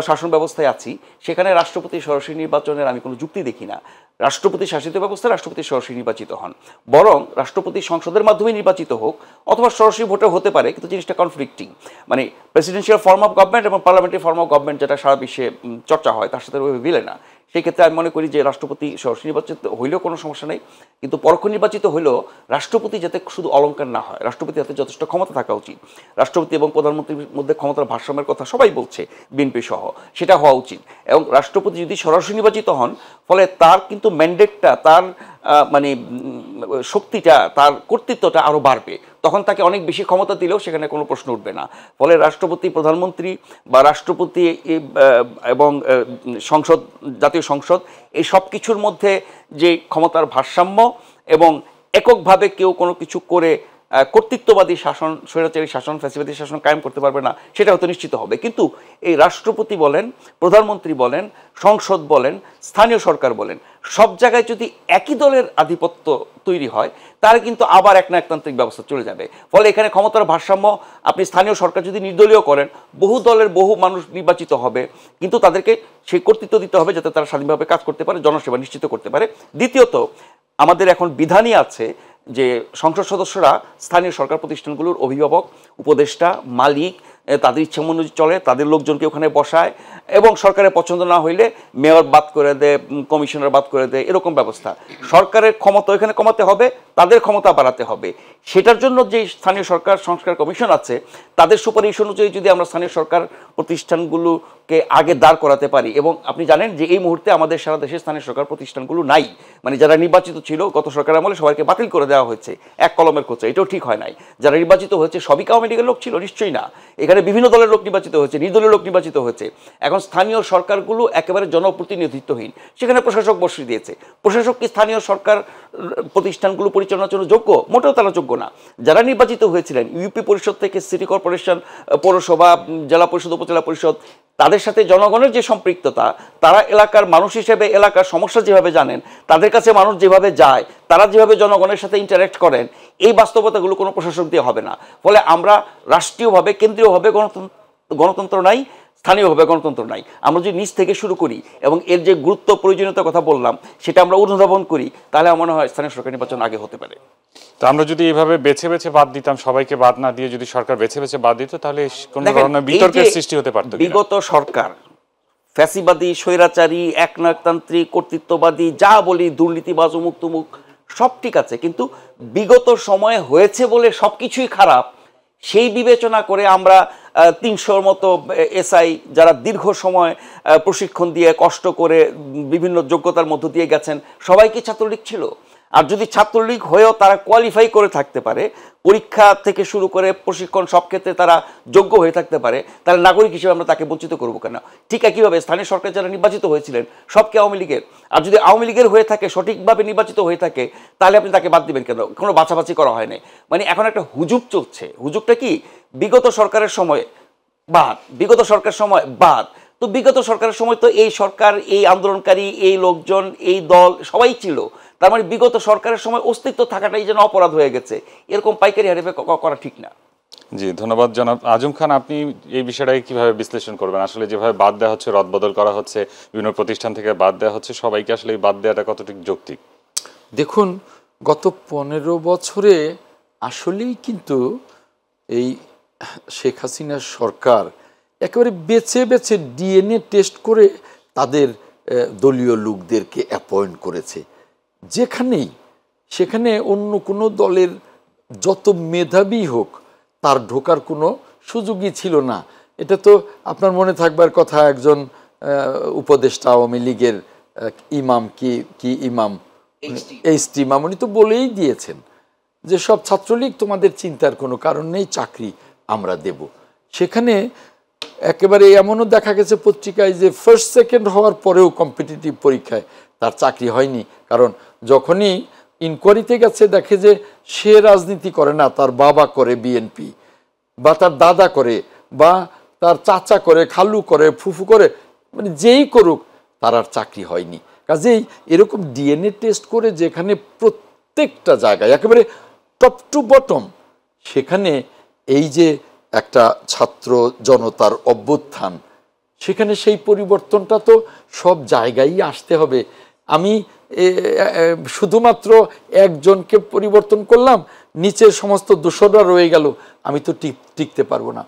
S3: শাসন ব্যবস্থায় আছি, সেখানে রাষ্ট্রপতির সরাসরি নির্বাচনের আমি কোনো যুক্তি দেখি না। রাষ্ট্রপতি শাসিত ব্যবস্থায় রাষ্ট্রপতি সরাসরি নির্বাচিত হন, বরং রাষ্ট্রপতি সংসদের মাধ্যমে নির্বাচিত হোক অথবা সরাসরি ভোটে হতে পারে, কিন্তু জিনিসটা কনফ্লিক্টিং। মানে প্রেসিডেন্সিয়াল ফর্ম অফ গভর্নমেন্ট এবং পার্লামেন্টারি ফর্ম অফ গভর্নমেন্ট যেটা সারা বিশ্বে চর্চা হয়, তার সাথে ওইভাবে মিলে না। সেই ক্ষেত্রে আমি মনে করি যে রাষ্ট্রপতি সরাসরি নির্বাচিত হইলেও কোনো সমস্যা নেই, কিন্তু পরোক্ষ নির্বাচিত হলেও রাষ্ট্রপতি যাতে শুধু অলঙ্কার না হয়, রাষ্ট্রপতি হাতে যথেষ্ট ক্ষমতা থাকা উচিত। রাষ্ট্রপতি এবং প্রধানমন্ত্রীর মধ্যে ক্ষমতার ভারসাম্যের কথা সবাই বলছে, বিএনপি সহ, সেটা হওয়া উচিত। এবং রাষ্ট্রপতি যদি সরাসরি নির্বাচিত হন, ফলে তার কিন্তু ম্যান্ডেটটা, তার মানে শক্তিটা, তার কর্তৃত্বটা আরও বাড়বে। তখন তাকে অনেক বেশি ক্ষমতা দিলেও সেখানে কোনো প্রশ্ন উঠবে না। ফলে রাষ্ট্রপতি, প্রধানমন্ত্রী বা রাষ্ট্রপতি এবং সংসদ, জাতীয় সংসদ, এই সব কিছুর মধ্যে যে ক্ষমতার ভারসাম্য এবং এককভাবে কেউ কোনো কিছু করে কর্তৃত্ববাদী শাসন, স্বৈরাচারী শাসন, ফ্যাসিবাদী শাসন কায়েম করতে পারবে না, সেটা হয়তো নিশ্চিত হবে। কিন্তু এই রাষ্ট্রপতি বলেন, প্রধানমন্ত্রী বলেন, সংসদ বলেন, স্থানীয় সরকার বলেন, সব জায়গায় যদি একই দলের আধিপত্য তৈরি হয়, তাহলে কিন্তু আবার এক না একতান্ত্রিক ব্যবস্থা চলে যাবে। ফলে এখানে ক্ষমতার ভারসাম্য, আপনি স্থানীয় সরকার যদি নির্দলীয় করেন, বহু দলের বহু মানুষ নির্বাচিত হবে, কিন্তু তাদেরকে সেই কর্তৃত্ব দিতে হবে যাতে তারা স্বাধীনভাবে কাজ করতে পারে, জনসেবা নিশ্চিত করতে পারে। দ্বিতীয়ত, আমাদের এখন বিধানই আছে যে সংসদ সদস্যরা স্থানীয় সরকার প্রতিষ্ঠানগুলোর অভিভাবক, উপদেষ্টা, মালিক, তাদের ইচ্ছা অনুযায়ী চলে, তাদের লোকজনকে ওখানে বসায়, এবং সরকারের পছন্দ না হইলে মেয়র বাদ করে দেয়, কমিশনার বাদ করে দেয়, এরকম ব্যবস্থা। সরকারের ক্ষমতা এখানে কমাতে হবে, তাদের ক্ষমতা বাড়াতে হবে। সেটার জন্য যে স্থানীয় সরকার সংস্কার কমিশন আছে, তাদের সুপারিশ অনুযায়ী যদি আমরা স্থানীয় সরকার প্রতিষ্ঠানগুলোকে আগে দাঁড় করাতে পারি, এবং আপনি জানেন যে এই মুহূর্তে আমাদের সারা দেশে স্থানীয় সরকার প্রতিষ্ঠানগুলো নাই, মানে যারা নির্বাচিত ছিল গত সরকার আমলে সবাইকে বাতিল করে দেওয়া হয়েছে এক কলমের কোচে, এটাও ঠিক হয় নাই। যারা নির্বাচিত হয়েছে সবই আওয়ামী লীগের লোক ছিল? নিশ্চয়ই না। এখানে বিভিন্ন দলের লোক নির্বাচিত হয়েছে, নির্দলীয় লোক নির্বাচিত হয়েছে। এখন স্থানীয় সরকারগুলো একেবারে জনপ্রতিনিধিত্বহীন, সেখানে প্রশাসক বসিয়ে দিয়েছে। প্রশাসক কি স্থানীয় সরকার প্রতিষ্ঠানগুলো পরিচালনার জন্য যোগ্য? মোটেও তারা যোগ্য না। যারা নির্বাচিত হয়েছিলেন ইউপি পরিষদ থেকে সিটি কর্পোরেশন, পৌরসভা, জেলা পরিষদ, উপজেলা পরিষদ, তাদের সাথে জনগণের যে সম্পৃক্ততা, তারা এলাকার মানুষ হিসেবে এলাকার সমস্যা যেভাবে জানেন, তাদের কাছে মানুষ যেভাবে যায়, তারা যেভাবে জনগণের সাথে ইন্টারেক্ট করেন, এই বাস্তবতাগুলো কোনো প্রশাসক দিয়ে হবে না। ফলে আমরা রাষ্ট্রীয়ভাবে, কেন্দ্রীয়ভাবে গণতন্ত্র নাই, স্থানীয়ভাবে গণতন্ত্র নাই। আমরা যদি নিচ থেকে শুরু করি এবং এর যে গুরুত্ব প্রয়োজনীয়তার কথা বললাম সেটা আমরা অনুধাবন করি, তাহলে আমার মনে হয় স্থানীয় সরকার নির্বাচন আগে হতে পারে।
S1: তো আমরা যদি এইভাবে বেছে বেছে বাদ দিতাম, সবাইকে বাদ না দিয়ে যদি সরকার বেছে বেছে বাদ দিত, তাহলে কোনো ধরনের বিতর্কের সৃষ্টি হতে পারত।
S3: বিগত সরকার ফ্যাসিবাদী, স্বৈরাচারী, একনায়কতান্ত্রিক, কর্তৃত্ববাদী, যা বলি, দুর্নীতিবাজ, অমুক তমুক, সব ঠিক আছে, কিন্তু বিগত সময়ে হয়েছে বলে সব কিছুই খারাপ সেই বিবেচনা করে আমরা ৩০০-র মতো এসআই যারা দীর্ঘ সময় প্রশিক্ষণ দিয়ে কষ্ট করে বিভিন্ন যোগ্যতার মধ্য দিয়ে গেছেন, সবাই কি ছাত্রলীগ ছিল? আর যদি ছাত্রলীগ হয়েও তারা কোয়ালিফাই করে থাকতে পারে, পরীক্ষা থেকে শুরু করে প্রশিক্ষণ সব ক্ষেত্রে তারা যোগ্য হয়ে থাকতে পারে, তাহলে নাগরিক হিসেবে আমরা তাকে বঞ্চিত করবো কেন? ঠিক একইভাবে স্থানীয় সরকার যারা নির্বাচিত হয়েছিলেন সবকে আওয়ামী লীগের, আর যদি আওয়ামী লীগের হয়ে থাকে, সঠিকভাবে নির্বাচিত হয়ে থাকে, তাহলে আপনি তাকে বাদ দিবেন কেন? কোনো বাছাবাছি করা হয় নাই। মানে এখন একটা হুজুগ চলছে। হুজুগটা কি? বিগত সরকারের সময় বাদ, বিগত সরকারের সময় বাদ। তো বিগত সরকারের সময় তো এই সরকার, এই আন্দোলনকারী, এই লোকজন, এই দল সবাই ছিল। তার মানে বিগত সরকারের সময় অস্তিত্ব থাকাটাই যেন অপরাধ হয়ে গেছে, এরকম পাইকারি হারে করা ঠিক না।
S1: জি, ধন্যবাদ জনাব আজম খান। আপনি এই বিষয়টাকে কিভাবে বিশ্লেষণ করবেন? আসলে যেভাবে বাদ দেওয়া হচ্ছে, রদবদল করা হচ্ছে, বিভিন্ন প্রতিষ্ঠান থেকে বাদ দেওয়া হচ্ছে, সবাইকে আসলে এই বাদ দেওয়াটা কতটুকু যৌক্তিক?
S2: দেখুন, গত 15 বছরে আসলেই কিন্তু এই শেখ হাসিনার সরকার একেবারে বেছে বেছে ডিএনএ টেস্ট করে তাদের দলীয় লোকদেরকে অ্যাপয়েন্ট করেছে। যেখানেই সেখানে অন্য কোনো দলের যত মেধাবী হোক তার ঢোকার কোনো সুযোগই ছিল না। এটা তো আপনার মনে থাকবার কথা, একজন উপদেষ্টা আওয়ামী লীগের ইমাম কি ইমাম এইচটি ইমাম, উনি তো বলেই দিয়েছেন যে সব ছাত্রলীগ, তোমাদের চিন্তার কোনো কারণ নেই, চাকরি আমরা দেব। সেখানে একেবারে এমনও দেখা গেছে পত্রিকায় যে ফার্স্ট সেকেন্ড হওয়ার পরেও কম্পিটিটিভ পরীক্ষায় তার চাকরি হয়নি। কারণ যখনই ইনকোয়ারিতে গেছে দেখে যে সে রাজনীতি করে না, তার বাবা করে বিএনপি, বা তার দাদা করে, বা তার চাচা করে, খালু করে, ফুফু করে, মানে যেই করুক তার আর চাকরি হয়নি। কাজেই এরকম ডিএনএ টেস্ট করে যেখানে প্রত্যেকটা জায়গায় একেবারে টপ টু বটম, সেখানে এই যে একটা ছাত্র জনতার অভ্যুত্থান, সেখানে সেই পরিবর্তনটা তো সব জায়গায় আসতে হবে। আমি শুধুমাত্র একজনকে পরিবর্তন করলাম, নিচের সমস্ত দোসররা রয়ে গেল, আমি তো টিকতে পারবো না।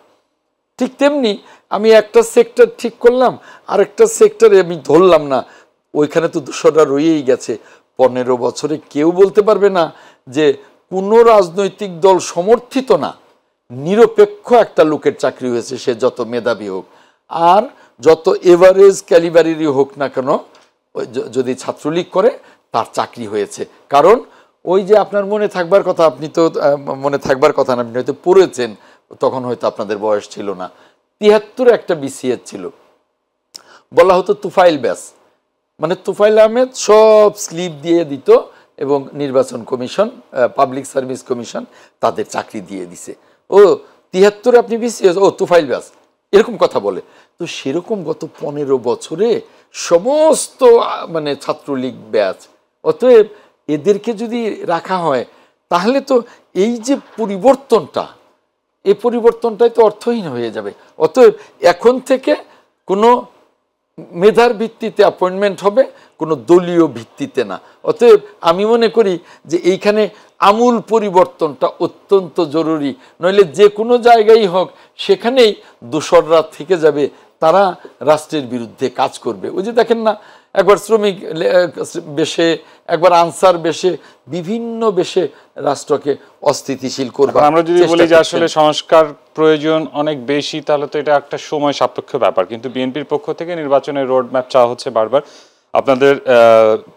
S2: ঠিক তেমনি আমি একটা সেক্টর ঠিক করলাম, আরেকটা সেক্টরে আমি ধরলাম না, ওইখানে তো দোসররা রয়েই গেছে। 15 বছরে কেউ বলতে পারবে না যে কোনো রাজনৈতিক দল সমর্থিত না, নিরপেক্ষ একটা লোকের চাকরি হয়েছে, সে যত মেধাবী হোক আর যত এভারেজ ক্যালিবারেরই হোক না কেন, যদি ছাত্রলীগ করে তার চাকরি হয়েছে। কারণ ওই যে আপনার মনে থাকবার কথা, আপনি তো মনে থাকবার কথা না, আপনি হয়তো পড়েছেন, তখন হয়তো আপনাদের বয়স ছিল না, 73 একটা বিসিএস ছিল, বলা হতো তুফাইল ব্যাস, মানে তুফাইল আহমেদ সব স্লিপ দিয়ে দিত এবং নির্বাচন কমিশন, পাবলিক সার্ভিস কমিশন তাদের চাকরি দিয়ে দিছে। ও 73 আপনি বিসিএস, ও তুফাইল ব্যাস, এরকম কথা বলে। তো সেরকম গত 15 বছরে সমস্ত মানে ছাত্রলীগ ব্যাচ, অতএব এদেরকে যদি রাখা হয় তাহলে তো এই যে পরিবর্তনটা, এই পরিবর্তনটাই তো অর্থহীন হয়ে যাবে। অতএব এখন থেকে কোনো মেধার ভিত্তিতে অ্যাপয়েন্টমেন্ট হবে, কোনো দলীয় ভিত্তিতে না। অতএব আমি মনে করি যে এইখানে আমূল পরিবর্তনটা অত্যন্ত জরুরি, নইলে যে কোনো জায়গায় হোক সেখানেই দোসররা থেকে যাবে, তারা রাষ্ট্রের বিরুদ্ধে কাজ করবে। ওই যে দেখেন না, একবার শ্রমিক বেশে, একবার আনসার বেশে, বিভিন্ন বেশে রাষ্ট্রকে অস্থিতিশীল করবে।
S1: আমরা যদি বলি যে আসলে সংস্কার প্রয়োজন অনেক বেশি, তাহলে তো এটা একটা সময় সাপেক্ষ ব্যাপার। কিন্তু বিএনপির পক্ষ থেকে নির্বাচনের রোড ম্যাপ চাওয়া হচ্ছে বারবার। আপনাদের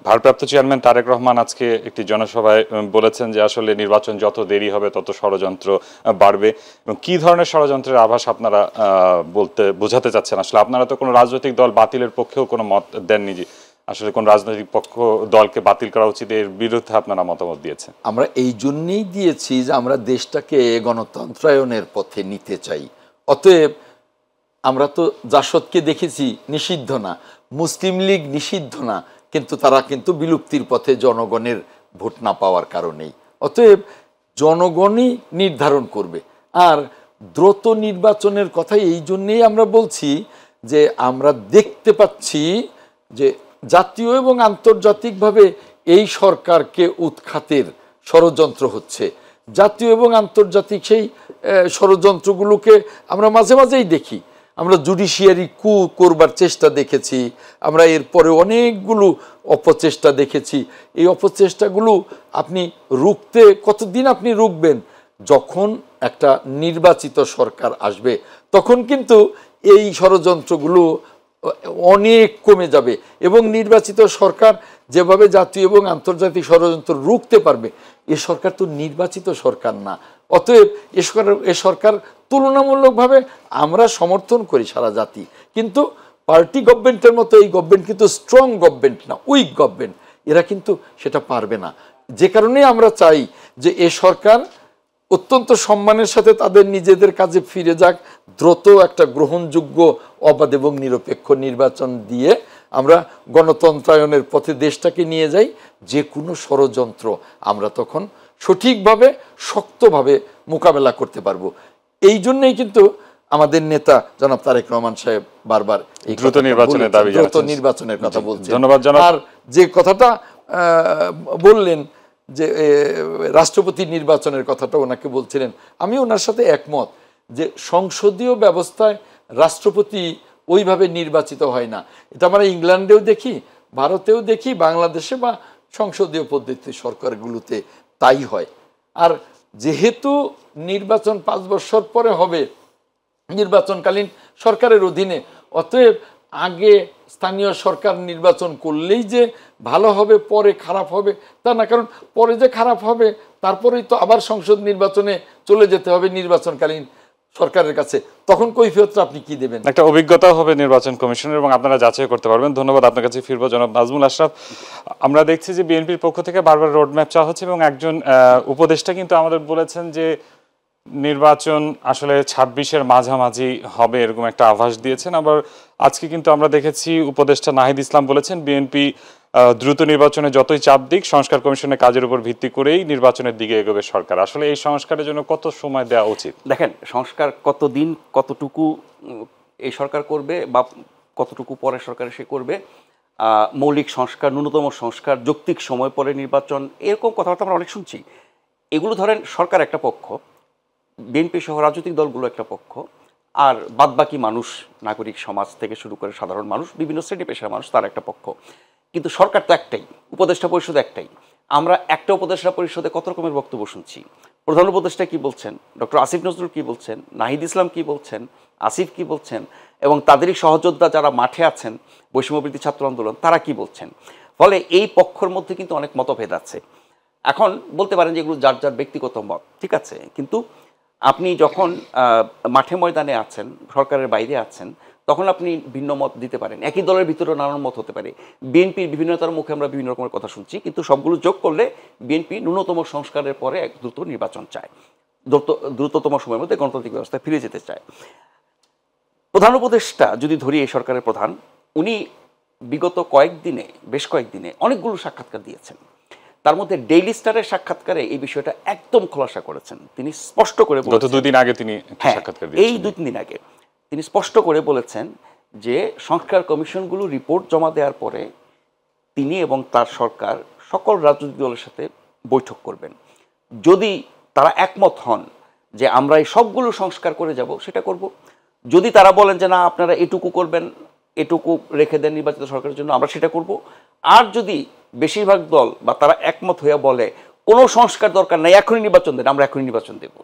S1: ভারপ্রাপ্ত চেয়ারম্যান তারেক রহমান আজকে একটি জনসভায় বলেছেন যে আসলে নির্বাচন যত দেরি হবে তত ষড়যন্ত্র বাড়বে। এবং কি ধরনের ষড়যন্ত্রের আভাস আপনারা বোঝাতে চাচ্ছেন? আসলে আপনারা তো কোনো রাজনৈতিক দল বাতিলের পক্ষেও কোনো মত দেননি, যে আসলে কোন রাজনৈতিক পক্ষ দলকে বাতিল করা উচিত, এর বিরুদ্ধে আপনারা মতামত দিয়েছেন।
S2: আমরা এই জন্যেই দিয়েছি যে আমরা দেশটাকে গণতন্ত্রায়নের পথে নিতে চাই। অতএব আমরা তো জাসদকে দেখেছি নিষিদ্ধ না, মুসলিম লীগ নিষিদ্ধ না, কিন্তু তারা কিন্তু বিলুপ্তির পথে জনগণের ভোট না পাওয়ার কারণেই। অতএব জনগণই নির্ধারণ করবে। আর দ্রুত নির্বাচনের কথা এই জন্যেই আমরা বলছি যে আমরা দেখতে পাচ্ছি যে জাতীয় এবং আন্তর্জাতিকভাবে এই সরকারকে উৎখাতের ষড়যন্ত্র হচ্ছে। জাতীয় এবং আন্তর্জাতিক সেই ষড়যন্ত্রগুলোকে আমরা মাঝে মাঝেই দেখি। আমরা জুডিশিয়ারি কু করবার চেষ্টা দেখেছি, আমরা এরপরে অনেকগুলো অপচেষ্টা দেখেছি। এই অপচেষ্টাগুলো আপনি রুখতে কতদিন আপনি রুখবেন? যখন একটা নির্বাচিত সরকার আসবে তখন কিন্তু এই ষড়যন্ত্রগুলো অনেক কমে যাবে। এবং নির্বাচিত সরকার যেভাবে জাতীয় এবং আন্তর্জাতিক ষড়যন্ত্র রুখতে পারবে, এ সরকার তো নির্বাচিত সরকার না। অতএব এ সরকার তুলনামূলকভাবে আমরা সমর্থন করি সারা জাতি, কিন্তু পার্টি গভর্নমেন্টের মতো এই গভর্নমেন্ট কিন্তু স্ট্রং গভর্নমেন্ট না, উইক গভর্নমেন্ট। এরা কিন্তু সেটা পারবে না। যে কারণেই আমরা চাই যে এ সরকার অত্যন্ত সম্মানের সাথে তাদের নিজেদের কাজে ফিরে যাক, দ্রুত একটা গ্রহণযোগ্য অবাধ এবং নিরপেক্ষ নির্বাচন দিয়ে আমরা গণতন্ত্রায়নের পথে দেশটাকে নিয়ে যাই। যে কোনো ষড়যন্ত্র আমরা তখন সঠিকভাবে শক্তভাবে মোকাবেলা করতে পারবো। এই জন্যই কিন্তু আমাদের নেতা জনাব তারেক রহমান সাহেব বারবার এই
S1: দ্রুত নির্বাচনের দাবি
S2: দ্রুত নির্বাচনের কথা বলছেন।
S1: ধন্যবাদ জনাব।
S2: আর যে কথাটা বললেন যে রাষ্ট্রপতি নির্বাচনের কথাটা ওনাকে বলছিলেন, আমি ওনার সাথে একমত যে সংসদীয় ব্যবস্থায় রাষ্ট্রপতি ওইভাবে নির্বাচিত হয় না। এটা আমরা ইংল্যান্ডেও দেখি, ভারতেও দেখি, বাংলাদেশে বা সংসদীয় পদ্ধতি সরকারগুলোতে তাই হয়। আর যেহেতু নির্বাচন 5 বছর পরে হবে নির্বাচনকালীন সরকারের অধীনে, অতএব আগে স্থানীয় সরকার নির্বাচন করলেই যে ভালো হবে পরে খারাপ হবে তা না। কারণ পরে যে খারাপ হবে তারপরেই তো আবার সংসদ নির্বাচনে চলে যেতে হবে নির্বাচনকালীন সরকারের কাছে, তখন কৈফিয়তটা আপনি কি দেবেন?
S1: একটা অভিজ্ঞতা হবে নির্বাচন কমিশনের এবং আপনারা যাচাই করতে পারবেন। ধন্যবাদ। আপনার কাছে ফিরবো জনাব নাজমুল আশরাফ। আমরা দেখছি যে বিএনপির পক্ষ থেকে বারবার রোড ম্যাপ চাওয়া হচ্ছে এবং একজন উপদেষ্টা কিন্তু আমাদের বলেছেন যে নির্বাচন আসলে 26-এর মাঝামাঝি হবে, এরকম একটা আভাস দিয়েছেন। আবার আজকে কিন্তু আমরা দেখেছি উপদেষ্টা নাহিদ ইসলাম বলেছেন বিএনপি দ্রুত নির্বাচনে যতই চাপ দিক সংস্কার কমিশনের কাজের উপর ভিত্তি করেই নির্বাচনের দিকে এগোবে সরকার। আসলে এই সংস্কারের জন্য কত সময় দেওয়া উচিত?
S3: দেখেন, সংস্কার কতদিন কতটুকু এই সরকার করবে বা কতটুকু পরে সরকার এসে করবে, মৌলিক সংস্কার, ন্যূনতম সংস্কার, যৌক্তিক সময় পরে নির্বাচন, এরকম কথাবার্তা আমরা অনেক শুনছি। এগুলো ধরেন সরকার একটা পক্ষ, বিএনপি সহ রাজনৈতিক দলগুলো একটা পক্ষ, আর বাদবাকি মানুষ, নাগরিক সমাজ থেকে শুরু করে সাধারণ মানুষ, বিভিন্ন শ্রেণী পেশার মানুষ, তার একটা পক্ষ। কিন্তু সরকার তো একটাই, উপদেষ্টা পরিষদ একটাই। আমরা একটা উপদেষ্টা পরিষদে কত রকমের বক্তব্য শুনছি। প্রধান উপদেষ্টা কি বলছেন, ডক্টর আসিফ নজরুল কি বলছেন, নাহিদ ইসলাম কি বলছেন, আসিফ কি বলছেন, এবং তাদেরই সহযোদ্ধা যারা মাঠে আছেন বৈষম্যবিরোধী ছাত্র আন্দোলন, তারা কি বলছেন। ফলে এই পক্ষের মধ্যে কিন্তু অনেক মতভেদ আছে। এখন বলতে পারেন যে এগুলো যার যার ব্যক্তিগত মত, ঠিক আছে, কিন্তু আপনি যখন মাঠে ময়দানে আছেন, সরকারের বাইরে আছেন, তখন আপনি ভিন্ন মত দিতে পারেন। একই দলের ভিতরে নানান মত হতে পারে। বিএনপির বিভিন্নতার মুখে আমরা বিভিন্ন রকমের কথা শুনছি, কিন্তু সবগুলো যোগ করলে বিএনপি ন্যূনতম সংস্কারের পরে এক দ্রুত নির্বাচন চায়, দ্রুততম সময়ের মধ্যে গণতান্ত্রিক ব্যবস্থায় ফিরে যেতে চায়। প্রধান উপদেষ্টা যদি ধরি এই সরকারের প্রধান, উনি বিগত বেশ কয়েকদিনে অনেকগুলো সাক্ষাৎকার দিয়েছেন। তার মধ্যে ডেইলি স্টারের সাক্ষাৎকারে এই বিষয়টা একদম খোলাসা করেছেন। তিনি স্পষ্ট করে
S1: গত 2 দিন আগে তিনি সাক্ষাৎকার দিয়েছেন।
S3: এই 2-3 দিন আগে তিনি স্পষ্ট করে বলেছেন যে সংস্কার কমিশনগুলো রিপোর্ট জমা দেওয়ার পরে তিনি এবং তার সরকার সকল রাজনৈতিক দলের সাথে বৈঠক করবেন। যদি তারা একমত হন যে আমরা এই সবগুলো সংস্কার করে যাব, সেটা করব। যদি তারা বলেন যে না আপনারা এটুকু করবেন, এটুকু রেখে দেন নির্বাচিত সরকারের জন্য, আমরা সেটা করব। আর যদি বেশিরভাগ দল বা তারা একমত হয়ে বলে কোনো সংস্কার দরকার নাই, এখনই নির্বাচন দেন, আমরা এখনই নির্বাচন দেব।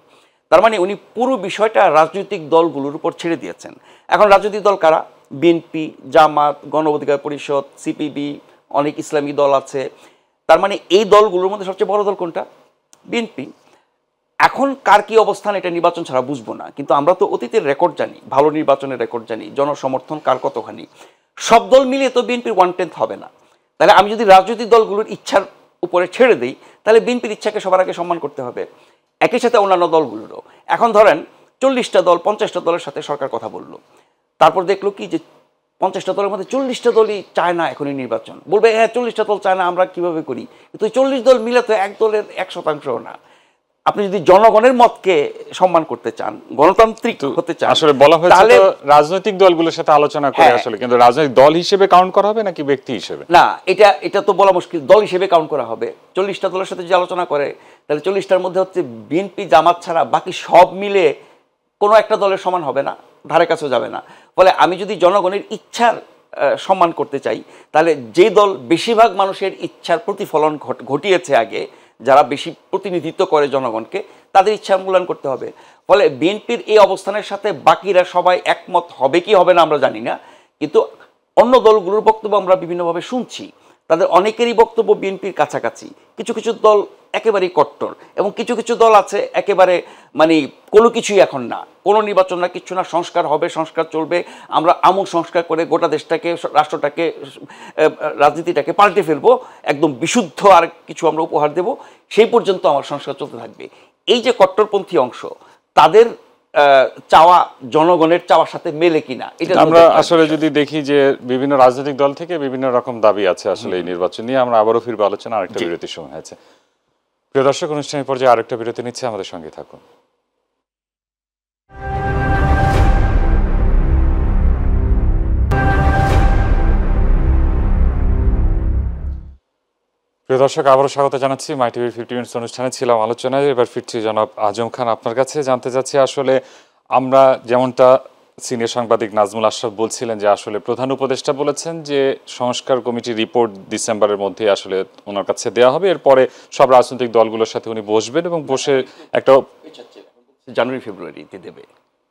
S3: তার মানে উনি পুরো বিষয়টা রাজনৈতিক দলগুলোর উপর ছেড়ে দিয়েছেন। এখন রাজনৈতিক দল কারা? বিএনপি, জামাত, গণ অধিকার পরিষদ, সিপিবি, অনেক ইসলামী দল আছে। তার মানে এই দলগুলোর মধ্যে সবচেয়ে বড় দল কোনটা? বিএনপি। এখন কার কি অবস্থান এটা নির্বাচন ছাড়া বুঝবো না, কিন্তু আমরা তো অতীতের রেকর্ড জানি, ভালো নির্বাচনের রেকর্ড জানি, জনসমর্থন কার কতখানি। সব দল মিলিয়ে তো বিএনপির 1/10 হবে না। তাহলে আমি যদি রাজনৈতিক দলগুলোর ইচ্ছার উপরে ছেড়ে দিই, তাহলে বিএনপির ইচ্ছাকে সবার আগে সম্মান করতে হবে, একই সাথে অন্যান্য দলগুলোরও। এখন ধরেন 40টা দল 50টা দলের সাথে সরকার কথা বললো, তারপর দেখলো কি যে 50টা দলের মধ্যে 40টা দলই চায় না এখনই নির্বাচন। বলবে হ্যাঁ 40টা দল চায় না, আমরা কিভাবে করি? কিন্তু 40 দল মিলে তো এক দলের 1% না। আপনি যদি জনগণের মতকে সম্মান করতে চান, গণতান্ত্রিক হতে চান,
S1: আসলে বলা হয়েছে তো রাজনৈতিক দলগুলোর সাথে আলোচনা করে আসলে, কিন্তু রাজনৈতিক দল হিসেবে কাউন্ট করা হবে নাকি ব্যক্তি হিসেবে?
S3: না, এটা তো বলা মুশকিল। দল হিসেবে কাউন্ট করা হবে। 40টা দলের সাথে যদি আলোচনা করে, তাহলে 40টার মধ্যে হচ্ছে বিএনপি, জামাত ছাড়া বাকি সব মিলে কোনো একটা দলের সমান হবে না, ধারে কাছেও যাবে না। ফলে আমি যদি জনগণের ইচ্ছার সম্মান করতে চাই, তাহলে যে দল বেশিরভাগ মানুষের ইচ্ছার প্রতিফলন ঘটিয়েছে আগে, যারা বেশি প্রতিনিধিত্ব করে জনগণকে, তাদের ইচ্ছা মূল্যায়ন করতে হবে। ফলে বিএনপির এই অবস্থানের সাথে বাকিরা সবাই একমত হবে কি হবে না আমরা জানি না, কিন্তু অন্য দলগুলোর বক্তব্য আমরা বিভিন্নভাবে শুনছি। তাদের অনেকেরই বক্তব্য বিএনপির কাছাকাছি। কিছু কিছু দল একেবারেই কট্টর, এবং কিছু কিছু দল আছে একেবারে মানে কোনো কিছুই এখন না, কোনো নির্বাচন না, কিচ্ছু না, সংস্কার হবে, সংস্কার চলবে, আমরা আমূল সংস্কার করে গোটা দেশটাকে, রাষ্ট্রটাকে, রাজনীতিটাকে পাল্টে ফেলবো, একদম বিশুদ্ধ আর কিছু আমরা উপহার দেব, সেই পর্যন্ত আমার সংস্কার চলতে থাকবে। এই যে কট্টরপন্থী অংশ, তাদের চাওয়া জনগণের চাওয়ার সাথে মেলে কিনা এটা
S1: আমরা আসলে যদি দেখি যে বিভিন্ন রাজনৈতিক দল থেকে বিভিন্ন রকম দাবি আছে আসলে এই নির্বাচন নিয়ে। আমরা আবারও ফিরবো আলোচনা, আরেকটা বিরতির সময় হয়েছে। প্রিয় দর্শক, অনুষ্ঠানের পর্যায়ে আরেকটা বিরতি নিচ্ছে, আমাদের সঙ্গে থাকুন। প্রিয় দর্শক, আবারও স্বাগত জানাচ্ছি মাই টিভির 50 মিনিটস অনুষ্ঠানে। ছিলাম আলোচনায়, এবার ফিরছি জনাব আজম খান আপনার কাছে। জানতে চাচ্ছি আসলে আমরা যেমনটা সিনিয়র সাংবাদিক নাজমুল আশরাফ বলছিলেন যে আসলে প্রধান উপদেষ্টা বলেছেন যে সংস্কার কমিটির রিপোর্ট ডিসেম্বরের মধ্যে আসলে ওনার কাছে দেওয়া হবে, এরপরে সব রাজনৈতিক দলগুলোর সাথে উনি বসবেন এবং বসে একটা
S3: জানুয়ারি ফেব্রুয়ারিতে দেবে।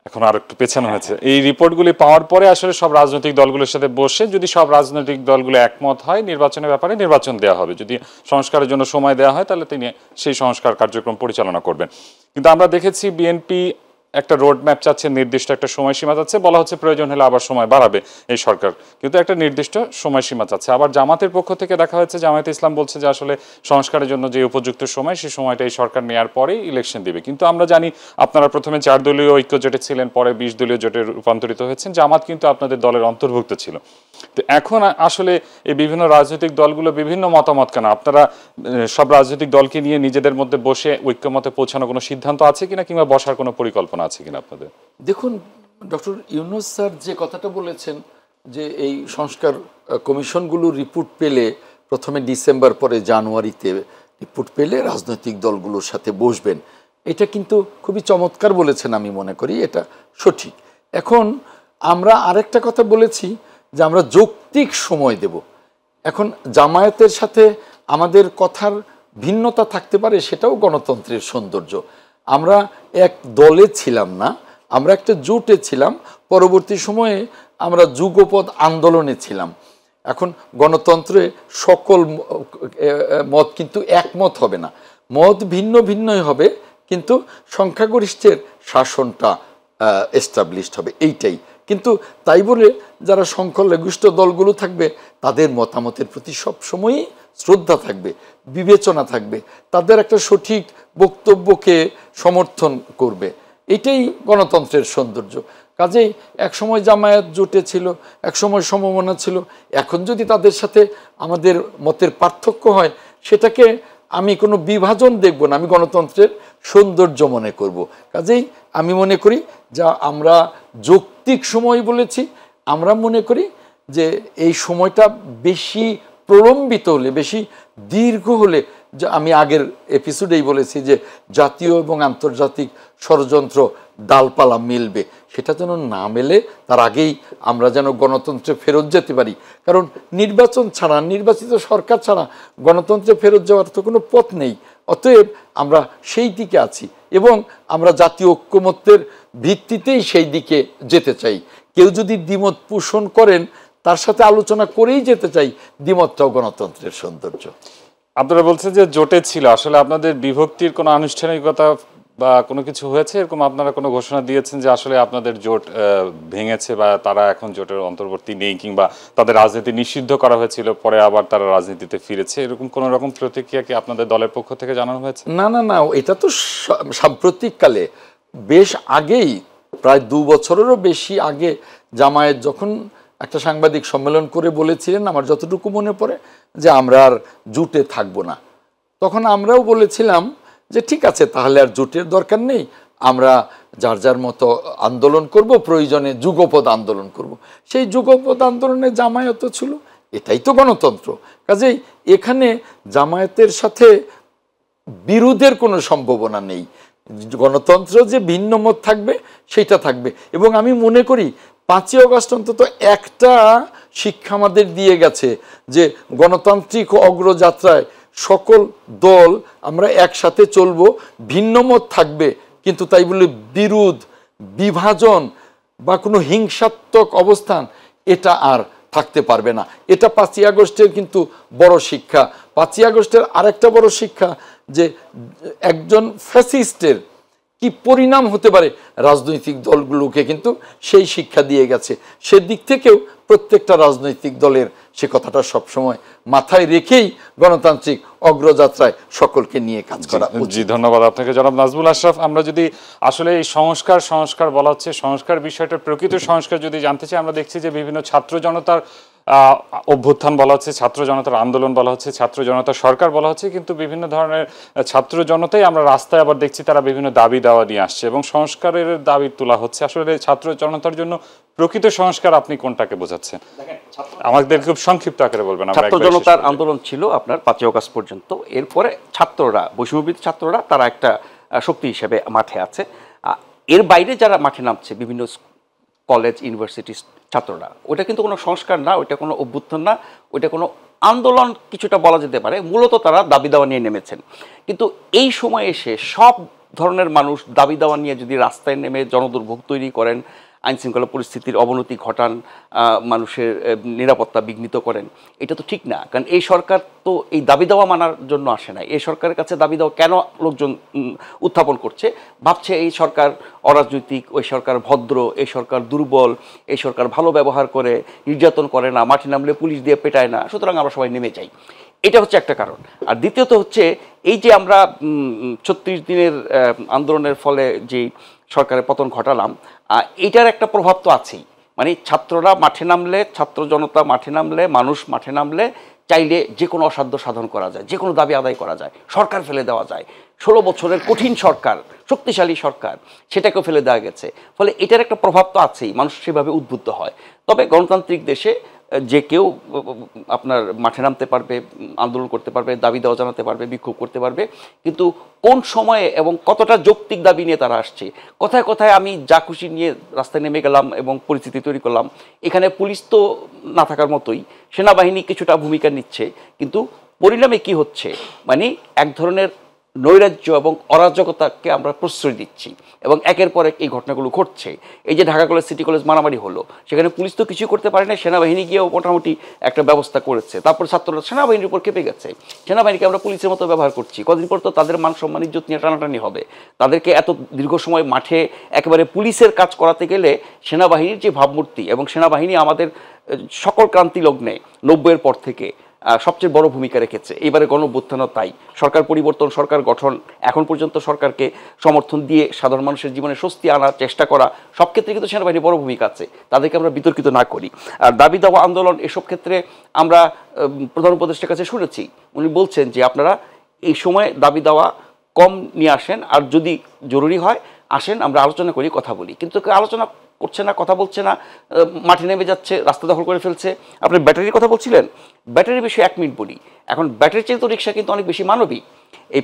S1: এখন আর একটু পেছানো হয়েছে। এই রিপোর্টগুলি পাওয়ার পরে আসলে সব রাজনৈতিক দলগুলোর সাথে বসে যদি সব রাজনৈতিক দলগুলো একমত হয় নির্বাচনের ব্যাপারে, নির্বাচন দেওয়া হবে। যদি সংস্কারের জন্য সময় দেওয়া হয় তাহলে তিনি সেই সংস্কার কার্যক্রম পরিচালনা করবেন। কিন্তু আমরা দেখেছি বিএনপি একটা রোড ম্যাপ চাচ্ছে, নির্দিষ্ট একটা সময়সীমা চাচ্ছে, বলা হচ্ছে প্রয়োজন হলে আবার সময় বাড়াবে এই সরকার, কিন্তু একটা নির্দিষ্ট সময়সীমা চাচ্ছে। আবার জামাতের পক্ষ থেকে দেখা হচ্ছে, জামায়াতে ইসলাম বলছে যে আসলে সংস্কারের জন্য যে উপযুক্ত সময়, সেই সময়টা এই সরকার নেওয়ার পরেই ইলেকশন দিবে। কিন্তু আমরা জানি আপনারা প্রথমে 4 দলীয় ঐক্য জোটে ছিলেন, পরে 20 দলীয় জোটে রূপান্তরিত হয়েছেন, জামাত কিন্তু আপনাদের দলের অন্তর্ভুক্ত ছিল। তো এখন আসলে এই বিভিন্ন রাজনৈতিক দলগুলো বিভিন্ন মতামত কেন? আপনারা সব রাজনৈতিক দলকে নিয়ে নিজেদের মধ্যে বসে ঐক্যমতে পৌঁছানো কোনো সিদ্ধান্ত আছে কিনা, কিংবা বসার কোনো পরিকল্পনা আছে কিনা আপনাদের?
S2: দেখুন, ডক্টর ইউনূস স্যার যে কথাটা বলেছেন যে এই সংস্কার কমিশনগুলোর রিপোর্ট পেলে প্রথমে ডিসেম্বর, পরে জানুয়ারিতে রিপোর্ট পেলে রাজনৈতিক দলগুলোর সাথে বসবেন, এটা কিন্তু খুবই চমৎকার বলেছেন। আমি মনে করি এটা সঠিক। এখন আমরা আরেকটা কথা বলেছি যে আমরা যৌক্তিক সময় দেব। এখন জামায়াতের সাথে আমাদের কথার ভিন্নতা থাকতে পারে, সেটাও গণতন্ত্রের সৌন্দর্য। আমরা এক দলে ছিলাম না, আমরা একটা জোটে ছিলাম, পরবর্তী সময়ে আমরা যুগপৎ আন্দোলনে ছিলাম। এখন গণতন্ত্রে সকল মত কিন্তু একমত হবে না, মত ভিন্ন ভিন্নই হবে, কিন্তু সংখ্যাগরিষ্ঠের শাসনটা এস্টাবলিশড হবে। এইটাই কিন্তু তাই বলে যারা সংখ্যালঘিষ্ঠ দলগুলো থাকবে তাদের মতামতের প্রতি সবসময়ই শ্রদ্ধা থাকবে, বিবেচনা থাকবে, তাদের একটা সঠিক বক্তব্যকে সমর্থন করবে। এটাই গণতন্ত্রের সৌন্দর্য। কাজেই একসময় জামায়াত জোটে ছিল, একসময় সমমনা ছিল, এখন যদি তাদের সাথে আমাদের মতের পার্থক্য হয় সেটাকে আমি কোনো বিভাজন দেখব না, আমি গণতন্ত্রের সৌন্দর্য মনে করব। কাজেই আমি মনে করি যা আমরা যৌক্তিক সময় বলেছি, আমরা মনে করি যে এই সময়টা বেশি প্রলম্বিত হলে, বেশি দীর্ঘ হলে, যে আমি আগের এপিসোডেই বলেছি যে জাতীয় এবং আন্তর্জাতিক ষড়যন্ত্র ডালপালা মিলবে, সেটা যেন না মেলে তার আগেই আমরা যেন গণতন্ত্রে ফেরত যেতে পারি। কারণ নির্বাচন ছাড়া, নির্বাচিত সরকার ছাড়া গণতন্ত্রে ফেরত যাওয়ার তো কোনো পথ নেই। অতএব আমরা সেই দিকে আছি এবং আমরা জাতীয় ঐক্যমত্যের ভিত্তিতেই সেই দিকে যেতে চাই। কেউ যদি দ্বিমত পোষণ করেন তার সাথে আলোচনা করেই যেতে চাই, দ্বিমতটাও গণতন্ত্রের সৌন্দর্য।
S1: আপনারা বলছেন যে জোটে ছিল, আসলে আপনাদের বিভক্তির কোনো আনুষ্ঠানিকতা বা কোনো কিছু হয়েছে এরকম? আপনারা কোনো ঘোষণা দিয়েছেন যে আসলে আপনাদের জোট ভেঙেছে বা তারা এখন জোটের অন্তর্বর্তী নেই, কিংবা তাদের রাজনীতি নিষিদ্ধ করা হয়েছিল পরে আবার তারা রাজনীতিতে ফিরেছে, এরকম কোনো রকম প্রতিক্রিয়া কি আপনাদের দলের পক্ষ থেকে জানানো হয়েছে?
S2: না না না, এটা তো সাম্প্রতিককালে, বেশ আগেই, প্রায় 2 বছরেরও বেশি আগে জামায়াত যখন একটা সাংবাদিক সম্মেলন করে বলেছিলেন, আমার যতটুকু মনে পড়ে, যে আমরা আর জোটে থাকবো না, তখন আমরাও বলেছিলাম যে ঠিক আছে, তাহলে আর জোটের দরকার নেই, আমরা যার যার মতো আন্দোলন করব, প্রয়োজনে যুগপৎ আন্দোলন করব। সেই যুগপৎ আন্দোলনে জামায়াতও ছিল, এটাই তো গণতন্ত্র। কাজেই এখানে জামায়াতের সাথে বিরোধের কোনো সম্ভাবনা নেই। গণতন্ত্র যে ভিন্ন মত থাকবে সেটা থাকবে। এবং আমি মনে করি 5ই আগস্ট অন্তত একটা শিক্ষা আমাদের দিয়ে গেছে যে গণতান্ত্রিক অগ্রযাত্রায় সকল দল আমরা একসাথে চলবো, ভিন্ন মত থাকবে, কিন্তু তাই বলে বিরোধ, বিভাজন বা কোনো হিংসাত্মক অবস্থান এটা আর থাকতে পারবে না। এটা 5ই আগস্টের কিন্তু বড় শিক্ষা। 5ই আগস্টের আরেকটা বড় শিক্ষা যে একজন ফ্যাসিস্টের কি পরিণাম হতে পারে, রাজনৈতিক দলগুলোকে কিন্তু সেই শিক্ষা দিয়ে গেছে। সেদিক থেকেও প্রত্যেকটা রাজনৈতিক দলের সে কথাটা সবসময় মাথায় রেখেই গণতান্ত্রিক অগ্রযাত্রায় সকলকে নিয়ে কাজ করা উচিত।
S1: জি, ধন্যবাদ আপনাকে জনাব নাজমুল আশরাফ। আমরা যদি আসলে এই সংস্কার বলা হচ্ছে, সংস্কার বিষয়টা প্রকৃত সংস্কার যদি জানতে চাই, আমরা দেখছি যে বিভিন্ন ছাত্র জনতার অভ্যুত্থান বলা হচ্ছে, ছাত্র জনতার আন্দোলন বলা হচ্ছে, ছাত্র জনতার সরকার বলা হচ্ছে, কিন্তু বিভিন্ন ধরনের ছাত্র জনতাই আমরা রাস্তায় আবার দেখছি তারা বিভিন্ন দাবি দাওয়া নিয়ে আসছে এবং সংস্কারের দাবি তোলা হচ্ছে। আসলে ছাত্র জনতার জন্য প্রকৃত সংস্কার আপনি কোনটাকে বোঝাচ্ছেন? আমাদের খুব সংক্ষিপ্ত আকারে বলবেন।
S3: ছাত্র জনতার আন্দোলন ছিল আপনার 5ই আগস্ট পর্যন্ত। এরপরে ছাত্ররা, বৈষম্যবিরোধী ছাত্ররা, তারা একটা শক্তি হিসেবে মাঠে আছে। এর বাইরে যারা মাঠে নামছে, বিভিন্ন কলেজ, ইউনিভার্সিটি ছাত্ররা, ওটা কিন্তু কোনো সংস্কার না, ওইটা কোনো অভ্যুত্থান না, ওইটা কোনো আন্দোলন কিছুটা বলা যেতে পারে। মূলত তারা দাবি দাওয়া নিয়ে নেমেছেন। কিন্তু এই সময় এসে সব ধরনের মানুষ দাবি দাওয়া নিয়ে যদি রাস্তায় নেমে জনদুর্ভোগ তৈরি করেন, আইনশৃঙ্খলা পরিস্থিতির অবনতি ঘটান, মানুষের নিরাপত্তা বিঘ্নিত করেন, এটা তো ঠিক না। কারণ এই সরকার তো এই দাবি দাওয়া মানার জন্য আসে না। এই সরকারের কাছে দাবি দাওয়া কেন লোকজন উত্থাপন করছে? ভাবছে এই সরকার অরাজনৈতিক, ওই সরকার ভদ্র, এই সরকার দুর্বল, এই সরকার ভালো ব্যবহার করে, নির্যাতন করে না, মাঠে নামলে পুলিশ দিয়ে পেটায় না, সুতরাং আমরা সবাই নেমে যাই। এটা হচ্ছে একটা কারণ। আর দ্বিতীয়ত হচ্ছে এই যে আমরা 36 দিনের আন্দোলনের ফলে যে সরকারের পতন ঘটালাম, এটার একটা প্রভাব তো আছেই। মানে ছাত্ররা মাঠে নামলে, ছাত্র জনতা মাঠে নামলে, মানুষ মাঠে নামলে চাইলে যে কোনো অসাধ্য সাধন করা যায়, যে কোনো দাবি আদায় করা যায়, সরকার ফেলে দেওয়া যায়। 16 বছরের কঠিন সরকার, শক্তিশালী সরকার, সেটাকেও ফেলে দেওয়া গেছে। ফলে এটার একটা প্রভাব তো আছেই, মানুষ সেভাবে উদ্বুদ্ধ হয়। তবে গণতান্ত্রিক দেশে যে কেউ আপনার মাঠে নামতে পারবে, আন্দোলন করতে পারবে, দাবি দেওয়া জানাতে পারবে, বিক্ষোভ করতে পারবে। কিন্তু কোন সময়ে এবং কতটা যৌক্তিক দাবি নিয়ে তারা আসছে, কথায় কথায় আমি যা খুশি নিয়ে রাস্তায় নেমে গেলাম এবং পরিস্থিতি তৈরি করলাম, এখানে পুলিশ তো না থাকার মতোই, সেনাবাহিনী কিছুটা ভূমিকা নিচ্ছে, কিন্তু পরিণামে কি হচ্ছে, মানে এক ধরনের নৈরাজ্য এবং অরাজকতাকে আমরা প্রশ্রয় দিচ্ছি এবং একের পর এক এই ঘটনাগুলো ঘটছে। এই যে ঢাকা কলেজ সিটি কলেজ মারামারি হলো, সেখানে পুলিশ তো কিছু করতে পারে না, সেনাবাহিনী গিয়েও মোটামুটি একটা ব্যবস্থা করেছে। তারপর ছাত্ররা সেনাবাহিনীর উপর খেপে গেছে, সেনাবাহিনীকে আমরা পুলিশের মতো ব্যবহার করছি। কদিন পর তো তাদের মান সম্মান ইজ্জত নিয়ে টানাটানি হবে। তাদেরকে এত দীর্ঘ সময় মাঠে একেবারে পুলিশের কাজ করাতে গেলে সেনাবাহিনীর যে ভাবমূর্তি, এবং সেনাবাহিনী আমাদের সকল ক্রান্তি লগ্নে 90-এর পর থেকে সবচেয়ে বড় ভূমিকা রেখেছে। এবারে গণঅভ্যুত্থানও তাই। সরকার পরিবর্তন, সরকার গঠন, এখন পর্যন্ত সরকারকে সমর্থন দিয়ে সাধারণ মানুষের জীবনে স্বস্তি আনার চেষ্টা করা, সব ক্ষেত্রে কিন্তু সেনাবাহিনীর বড় ভূমিকা আছে। তাদেরকে আমরা বিতর্কিত না করি। আর দাবি দাওয়া আন্দোলন এসব ক্ষেত্রে আমরা প্রধান উপদেষ্টার কাছে শুনেছি, উনি বলছেন যে আপনারা এই সময় দাবি দাওয়া কম নিয়ে আসেন, আর যদি জরুরি হয় আসেন, আমরা আলোচনা করি, কথা বলি। কিন্তু আলোচনা করছে না, কথা বলছে না, মাঠে নেমে যাচ্ছে, রাস্তা দখল করে ফেলছে। আপনি ব্যাটারির কথা বলছিলেন, ব্যাটারির বিষয়ে 1 মিনিট বলি। এখন ব্যাটারি চালিত রিক্সা কিন্তু অনেক বেশি মানবিক। এই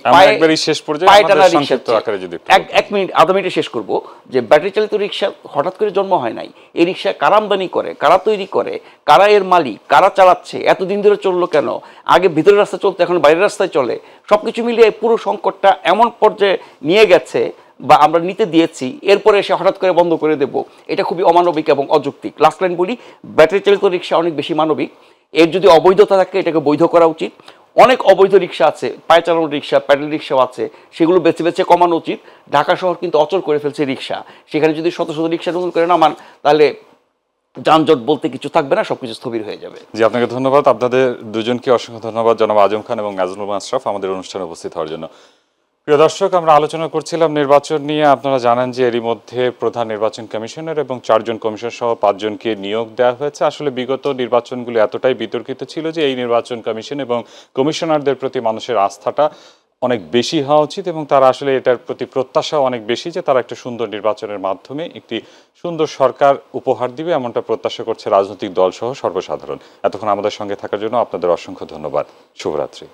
S3: আধা মিনিটে শেষ করব যে ব্যাটারি চালিত রিক্সা হঠাৎ করে জন্ম হয় নাই। এই রিক্সা কারা আমদানি করে, কারা তৈরি করে, কারা এর মালিক, কারা চালাচ্ছে, এতদিন ধরে চললো কেন, আগে ভিতরের রাস্তায় চলতো এখন বাইরের রাস্তায় চলে, সবকিছু মিলিয়ে পুরো সংকটটা এমন পর্যায়ে নিয়ে গেছে বা আমরা নিতে দিয়েছি, এরপরে এসে হঠাৎ করে বন্ধ করে দেব, এটা খুবই অমানবিক এবং অযৌক্তিক। লাস্ট লাইন বলি, ব্যাটারি চালিত রিক্সা অনেক বেশি মানবিক। এর যদি অবৈধতা থাকে এটাকে বৈধ করা উচিত। অনেক অবৈধ রিক্সা আছে, পায়ে চালানো রিক্সা, প্যাডেল রিক্সাও আছে, সেগুলো বেছে বেছে কমানো উচিত। ঢাকা শহর কিন্তু অচল করে ফেলছে রিক্সা, সেখানে যদি শত শত রিক্সা নতুন করে নামান তাহলে যানজট বলতে কিছু থাকবে না, সবকিছু স্থবির হয়ে যাবে।
S1: জি, আপনাকে ধন্যবাদ। আপনাদের দুজনকে অসংখ্য ধন্যবাদ, জনাব আজম খান এবং নাজমুল মাশরাফ, আমাদের অনুষ্ঠানে উপস্থিত হওয়ার জন্য। প্রিয় দর্শক, আমরা আলোচনা করছিলাম নির্বাচন নিয়ে। আপনারা জানেন যে এরই মধ্যে প্রধান নির্বাচন কমিশনার এবং 4 জন কমিশনার সহ 5 জনকে নিয়োগ দেওয়া হয়েছে। আসলে বিগত নির্বাচনগুলো এতটাই বিতর্কিত ছিল যে এই নির্বাচন কমিশন এবং কমিশনারদের প্রতি মানুষের আস্থাটা অনেক বেশি হওয়া উচিত, এবং তারা আসলে এটার প্রতি প্রত্যাশা অনেক বেশি যে তারা একটা সুন্দর নির্বাচনের মাধ্যমে একটি সুন্দর সরকার উপহার দিবে, এমনটা প্রত্যাশা করছে রাজনৈতিক দল সহ সর্বসাধারণ। এতক্ষণ আমাদের সঙ্গে থাকার জন্য আপনাদের অসংখ্য ধন্যবাদ। শুভরাত্রি।